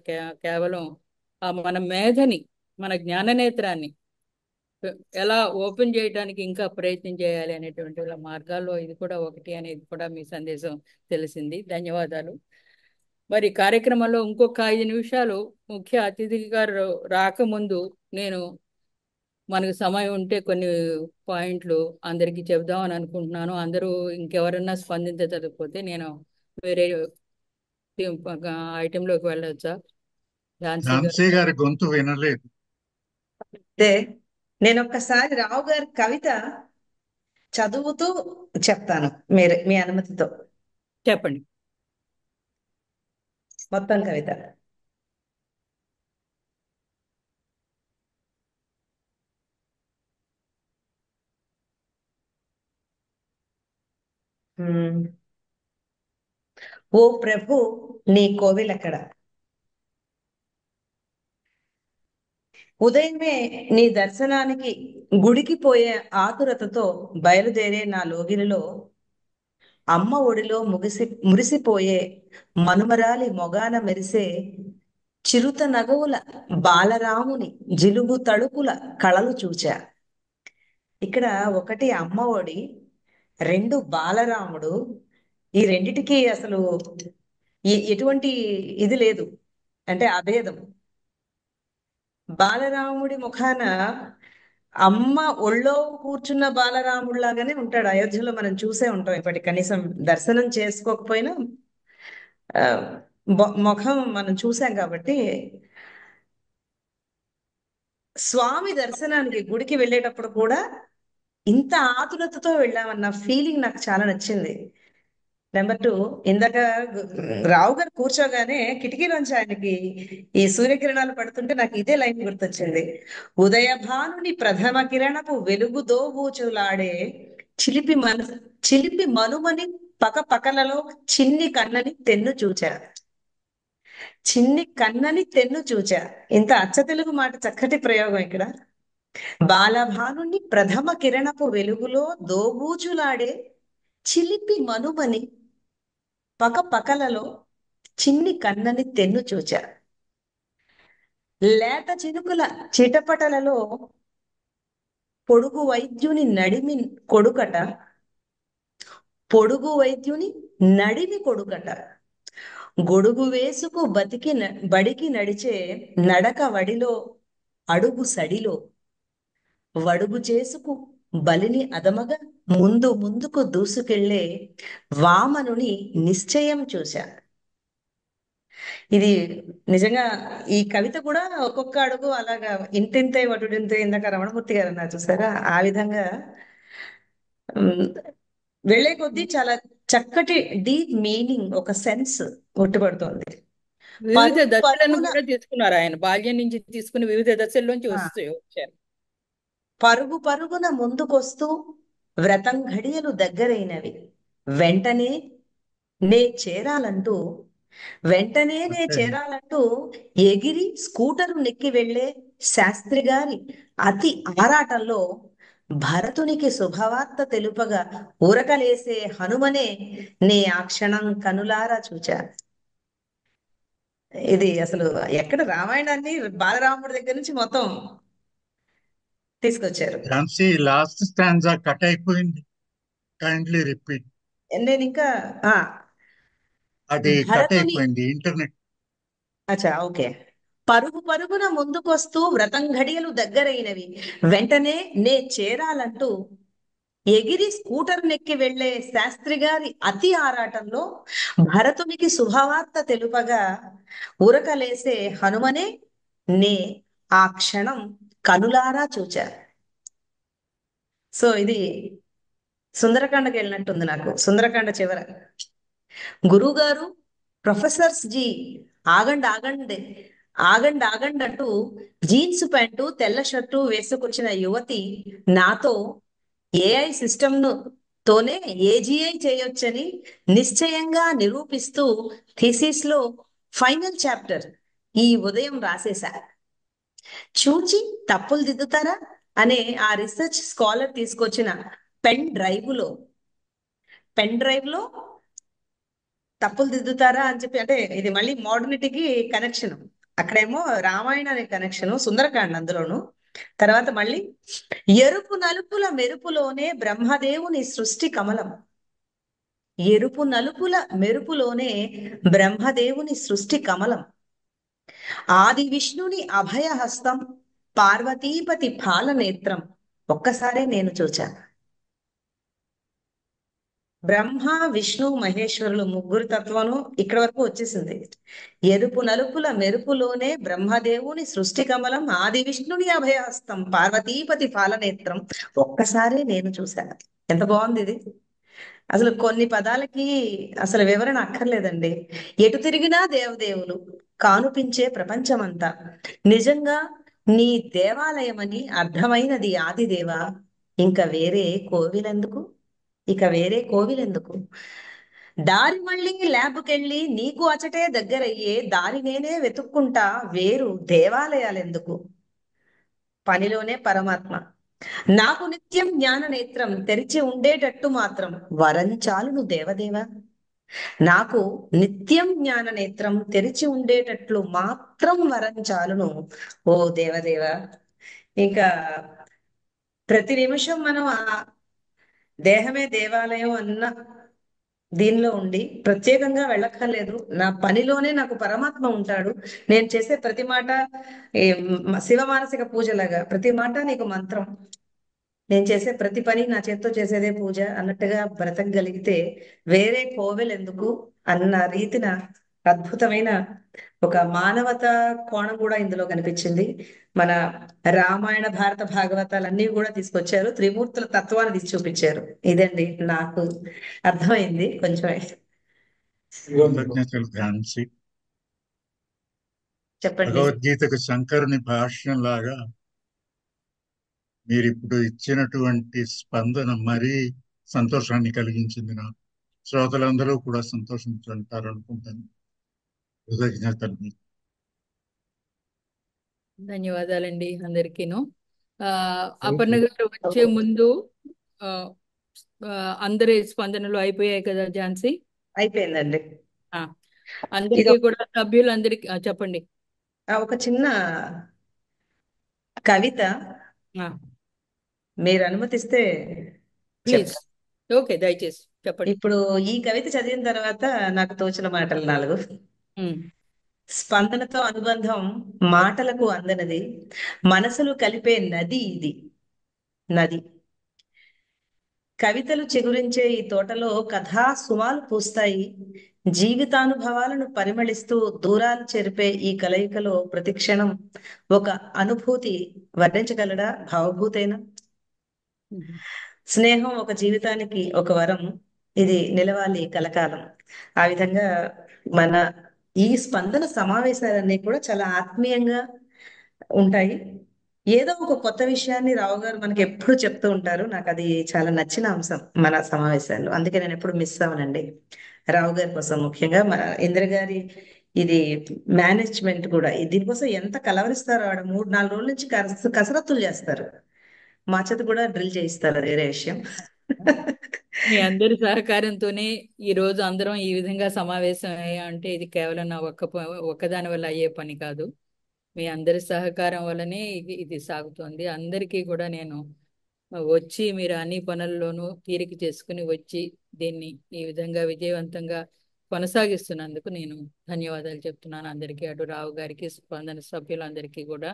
కేవలం మన మేధని, మన జ్ఞాననేత్రాన్ని ఎలా ఓపెన్ చేయడానికి ఇంకా ప్రయత్నం చేయాలి అనేటువంటి మార్గాల్లో ఇది కూడా ఒకటి అనేది కూడా మీ సందేశం తెలిసింది. ధన్యవాదాలు. మరి కార్యక్రమంలో ఇంకొక 5 నిమిషాలు ముఖ్య అతిథి గారు రాకముందు నేను మనకు సమయం ఉంటే కొన్ని పాయింట్లు అందరికీ చెబుదామని అనుకుంటున్నాను. అందరూ ఇంకెవరన్నా స్పందించకపోతే నేను వేరే ఐటెంలోకి వెళ్ళొచ్చా?
ఝాన్సీ గారి గొంతు వినలేదు.
నేను ఒక్కసారి రావు గారి కవిత చదువుతూ చెప్తాను మీ అనుమతితో.
చెప్పండి.
మొత్తం కవిత. ఓ ప్రభు నీ కోవిలెక్కడ, ఉదయమే నీ దర్శనానికి గుడికి పోయే ఆతురతతో బయలుదేరే నా లోగిలిలో అమ్మ ఒడిలో మురిసిపోయే మనుమరాలి మొగాన మెరిసే చిరుత నగవుల బాలరాముని జిలుగు తడుపుల కళలు చూచా. ఇక్కడ ఒకటి అమ్మ ఒడి, రెండు బాలరాముడు. ఈ రెండిటికి అసలు ఎటువంటి ఇది లేదు, అంటే అభేదం. బాలరాముడి ముఖాన అమ్మ ఒళ్ళో కూర్చున్న బాలరాముడిలాగానే ఉంటాడు. అయోధ్యలో మనం చూసే ఉంటాం. ఇప్పటి కనీసం దర్శనం చేసుకోకపోయినా ముఖం మనం చూసాం కాబట్టి. స్వామి దర్శనానికి గుడికి వెళ్ళేటప్పుడు కూడా ఇంత ఆతురతతో వెళ్ళామన్న ఫీలింగ్ నాకు చాలా నచ్చింది. నెంబర్ 2, ఇందాక రావు గారు కూర్చోగానే కిటికీలోంచి ఆయనకి ఈ సూర్యకిరణాలు పడుతుంటే నాకు ఇదే లైన్ గుర్తొచ్చింది. ఉదయభానుని ప్రథమ కిరణపు వెలుగు దోబూచులాడే చిలిపి మనుమని పకపకలలో చిన్ని కన్నని తెన్ను చూచా. చిన్ని కన్నని తెన్ను చూచా. ఇంత అచ్చ తెలుగు మాట, చక్కటి ప్రయోగం ఇక్కడ. బాలభానుని ప్రథమ కిరణపు వెలుగులో దోబూచులాడే చిలిపి మనుమని పకపకలలో చిన్ని కన్నని తెన్ను చూచా. లేత చినుకుల చిటపటలలో పొడుగు వైద్యుని నడిమి కొడుకట. పొడుగు వైద్యుని నడిమి కొడుకట. గొడుగు వేసుకు బడికి నడిచే నడక వడిలో అడుగు సడిలో వడుగు చేసుకు బలిని అదమగా ముందుకు దూసుకెళ్లే వామనుని నిశ్చయం చూశా. ఇది నిజంగా ఈ కవిత కూడా ఒక్కొక్క అడుగు అలాగా ఇంతింతే వటుడింతే, ఇందాక రమణమూర్తి గారు అన్నారు చూసారా, ఆ విధంగా వెళ్లే కొద్దీ చాలా చక్కటి డీప్ మీనింగ్, ఒక సెన్స్ ఒట్టుపడుతోంది.
వివిధ దశలను కూడా తీసుకున్నారు ఆయన. బాల్యం నుంచి తీసుకుని వివిధ దశల్లోంచి వచ్చారు.
పరుగున ముందుకొస్తూ వ్రతం ఘడియలు దగ్గరైనవి, వెంటనే నే చేరాలంటూ ఎగిరి స్కూటరు నెక్కి వెళ్లే శాస్త్రి గారి అతి ఆరాటంలో భరతునికి శుభవార్త తెలుపగా ఊరకలేసే హనుమనే నే ఆ క్షణం కనులారా చూచా. ఇది అసలు ఎక్కడ రామాయణాన్ని బాలరాముడి దగ్గర నుంచి మొత్తం తీసుకొచ్చారు.
లాస్ట్ స్టాంజా కట్ అయిపోయింది, కైండ్లీ రిపీట్.
నేను ఇంకా
అది కట్ అయిపోయింది ఇంటర్నెట్.
అచ్చా, ఓకే. పరుగున ముందుకొస్తూ వ్రతం ఘడియలు దగ్గరైనవి, వెంటనే నే చేరాలంటూ ఎగిరి స్కూటర్ నెక్కి వెళ్లే శాస్త్రి గారి అతి ఆరాటంలో భరతునికి శుభవార్త తెలుపగా ఉరకలేసే హనుమనే నే ఆ క్షణం కనులారా చూచా. సో ఇది సుందరకాండకి వెళ్ళినట్టుంది నాకు. సుందరకాండ చివర గురువు గారు, ప్రొఫెసర్స్ జీ ఆగండి అంటూ జీన్స్ ప్యాంటు తెల్ల షర్టు వేసుకొచ్చిన యువతి నాతో ఏఐ తోనే ఏజీఐ చేయొచ్చని నిశ్చయంగా నిరూపిస్తూ థీసిస్ లో ఫైనల్ చాప్టర్ ఈ ఉదయం రాసేశా. చూచి తప్పులు దిద్దుతారా అనే ఆ రీసెర్చ్ స్కాలర్ తీసుకొచ్చిన పెన్ డ్రైవ్ లో తప్పులు దిద్దుతారా అని చెప్పి, అంటే ఇది మళ్ళీ మోడర్నిటీకి కనెక్షన్. అక్కడేమో రామాయణానికి కనెక్షన్, సుందరకాండ అందులోను. తర్వాత మళ్ళీ ఎరుపు నలుపుల మెరుపులోనే బ్రహ్మదేవుని సృష్టి కమలం. ఎరుపు నలుపుల మెరుపులోనే బ్రహ్మదేవుని సృష్టి కమలం. ఆది విష్ణుని అభయహస్తం, పార్వతీపతి పాలనేత్రం ఒక్కసారే నేను చూచాను. బ్రహ్మ విష్ణు మహేశ్వరులు ముగ్గురు తత్వము ఇక్కడ వరకు వచ్చేసింది. ఎరుపు నలుపుల మెరుపులోనే బ్రహ్మదేవుని సృష్టి కమలం, ఆది విష్ణుని అభయహస్తం, పార్వతీపతి పాలనేత్రం ఒక్కసారే నేను చూశాను. ఎంత బాగుంది ఇది. అసలు కొన్ని పదాలకి అసలు వివరణ అక్కర్లేదండి. ఎటు తిరిగినా దేవదేవులు కానుపించే ప్రపంచమంతా నిజంగా నీ దేవాలయమని అర్థమైనది ఆదిదేవా. ఇంకా వేరే కోవిలెందుకు? దారి మళ్ళీ ల్యాబ్కెళ్ళి నీకు అచటే దగ్గరయ్యే దారి నేనే వెతుక్కుంటా, వేరు దేవాలయాలెందుకు? పనిలోనే పరమాత్మ. నాకు నిత్యం జ్ఞాన నేత్రం తెరిచి ఉండేటట్టు మాత్రం వరం చాలును దేవదేవా. నాకు నిత్యం జ్ఞాన నేత్రం తెరిచి ఉండేటట్లు మాత్రం వరం చాలును ఓ దేవదేవా. ఇంకా ప్రతి నిమిషం మనం ఆ దేహమే దేవాలయం అన్న దీనిలో ఉండి ప్రత్యేకంగా వెళ్ళక్కర్లేదు. నా పనిలోనే నాకు పరమాత్మ ఉంటాడు. నేను చేసే ప్రతి మాట ఈ శివ మానసిక పూజలాగా ప్రతి మాట నీకు మంత్రం. నేను చేసే ప్రతి పని నా చేత్తో చేసేదే పూజ అన్నట్టుగా బ్రతకగలిగితే వేరే కోవెలు ఎందుకు అన్న రీతిన అద్భుతమైన ఒక మానవత కోణం కూడా ఇందులో కనిపించింది. మన రామాయణ భారత భాగవతాలన్నీ కూడా తీసుకొచ్చారు. త్రిమూర్తుల తత్వాన్ని తీసి చూపించారు. ఇదండి నాకు అర్థమైంది కొంచెం.
కృతజ్ఞతలు ఝాన్సీ.
చెప్పండి.
భగవద్గీతకు శంకరుని భాష్యం లాగా మీరు ఇప్పుడు ఇచ్చినటువంటి స్పందన మరీ సంతోషాన్ని కలిగించింది. నాకు శ్రోతలందరూ కూడా సంతోషించుంటారు అనుకుంటాను. కృతజ్ఞతలు మీకు.
ధన్యవాదాలండి అందరికీను. అపర్ణ గారు వచ్చే ముందు ఆ, ఆ, అందరి స్పందనలు అయిపోయాయి కదా ఝాన్సీ?
అయిపోయిందండి.
ఆ,
ఇది
అందరికీ కూడా సభ్యులందరికీ చెప్పండి.
ఒక చిన్న కవిత మీరు అనుమతిస్తే
ప్లీజ్.
చెప్తా.
ఓకే, దయచేసి చెప్పండి.
ఇప్పుడు ఈ కవిత చదివిన తర్వాత నాకు తోచిన మాటలు 4. స్పందనతో అనుబంధం మాటలకు అందనది, మనసులు కలిపే నది ఇది నది. కవితలు చిగురించే ఈ తోటలో కథా సుమాలు పూస్తాయి. జీవితానుభవాలను పరిమళిస్తూ దూరాలు చెరిపే ఈ కలయికలో ప్రతిక్షణం ఒక అనుభూతి వర్ణించగలడా భావభూతైన? స్నేహం ఒక జీవితానికి ఒక వరం, ఇది నిలవాలి కలకాలం. ఆ విధంగా మన ఈ స్పందన సమావేశాలన్నీ కూడా చాలా ఆత్మీయంగా ఉంటాయి. ఏదో ఒక కొత్త విషయాన్ని రావు గారు మనకి ఎప్పుడు చెప్తూ ఉంటారు. నాకు అది చాలా నచ్చిన అంశం మన సమావేశాల్లో. అందుకే నేను ఎప్పుడు మిస్ అవ్వనండి రావు గారి కోసం. ముఖ్యంగా మన ఇంద్ర గారి ఇది మేనేజ్మెంట్ కూడా దీనికోసం ఎంత కలవరిస్తారో. ఆడ 3-4 రోజుల నుంచి కసరత్తులు చేస్తారు. మా చేత కూడా డ్రిల్ చేయిస్తారు, అది వేరే విషయం.
మీ అందరి సహకారంతోనే ఈ రోజు అందరం ఈ విధంగా సమావేశం అయ్యా అంటే ఇది కేవలం నా ఒక్కదాని వల్ల అయ్యే పని కాదు. మీ అందరి సహకారం వల్లనే ఇది సాగుతోంది. అందరికీ కూడా నేను వచ్చి మీరు అన్ని పనుల్లోనూ తీరిక చేసుకుని వచ్చి దీన్ని ఈ విధంగా విజయవంతంగా కొనసాగిస్తున్నందుకు నేను ధన్యవాదాలు చెప్తున్నాను అందరికీ. అటు రావు గారికి, స్పందన సభ్యులందరికీ కూడా.